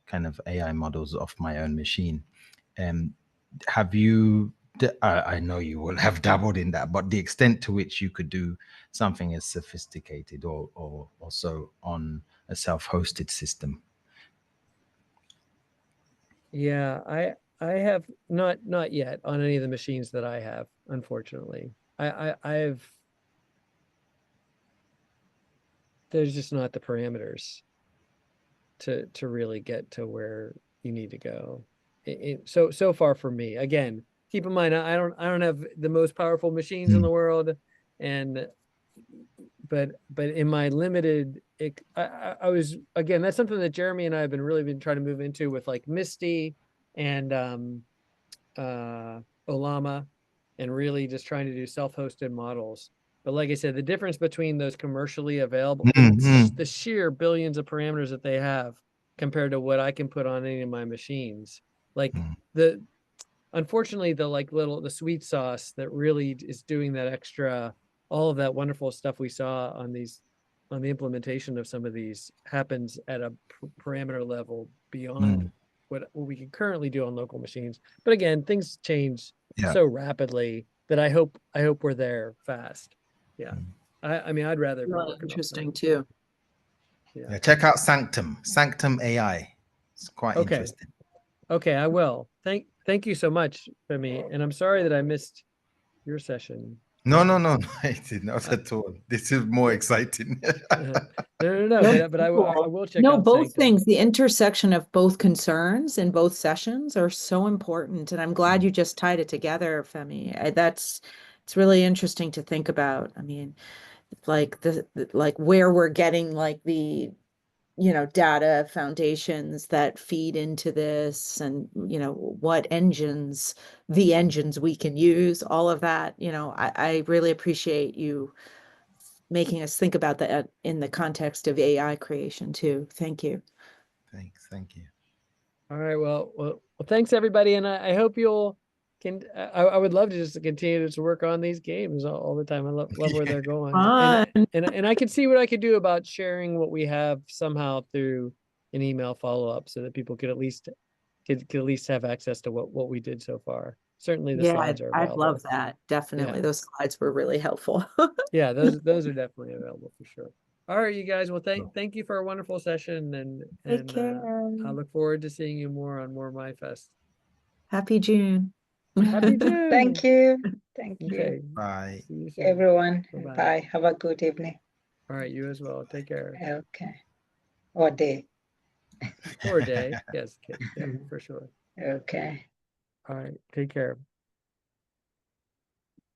kind of AI models off my own machine. Have you? I know you will have dabbled in that, but the extent to which you could do something as sophisticated or also on a self-hosted system. Yeah, I have not yet on any of the machines that I have, unfortunately. There's just not the parameters to really get to where you need to go. So far for me. Again, keep in mind I don't have the most powerful machines in the world, but in my limited, I was, again, that's something that Jeremy and I have been trying to move into with like Misty and Olama, and really just trying to do self-hosted models. But like I said, the difference between those commercially available, Mhm. the sheer billions of parameters that they have compared to what I can put on any of my machines, like Mm. unfortunately, the sweet sauce that really is doing that extra, all of that wonderful stuff we saw on the implementation of some of these happens at a parameter level beyond Mm. what we can currently do on local machines. But again, things change Yeah. so rapidly that I hope we're there fast. Yeah. I mean, I'd rather be Really working off interesting that. too. Yeah, check out Sanctum AI. It's quite Okay. interesting. Okay, I will. Thank you so much, Femi. And I'm sorry that I missed your session. No, not at all. This is more exciting. No, but I will check No, out both Sanctum. things, the intersection of both concerns in both sessions are so important. And I'm glad you just tied it together, Femi. It's really interesting to think about. I mean, like like where we're getting like the, data foundations that feed into this and, what the engines we can use, all of that, I really appreciate you making us think about that in the context of AI creation too. Thank you. Thanks. Thank you. All right. Well, thanks everybody. And I hope I would love to just continue to work on these games all the time. I love where they're going. Fun. And I can see what I could do about sharing what we have somehow through an email follow-up so that people could at least have access to what we did so far. Certainly the Yeah, slides are I'd available. love that. Definitely. Yeah. Those slides were really helpful. Yeah, those are definitely available for sure. All right, you guys. Well, thank you for a wonderful session, Take and care. I look forward to seeing you more on more MYFest. Happy June. Happy June. Thank you. Thank you, Okay. Bye. See you soon. everyone. Bye-bye. Bye. Have a good evening. All right, you as well. Take care. Okay. Or day. Or day. Yes, yeah, for sure. Okay. All right. Take care.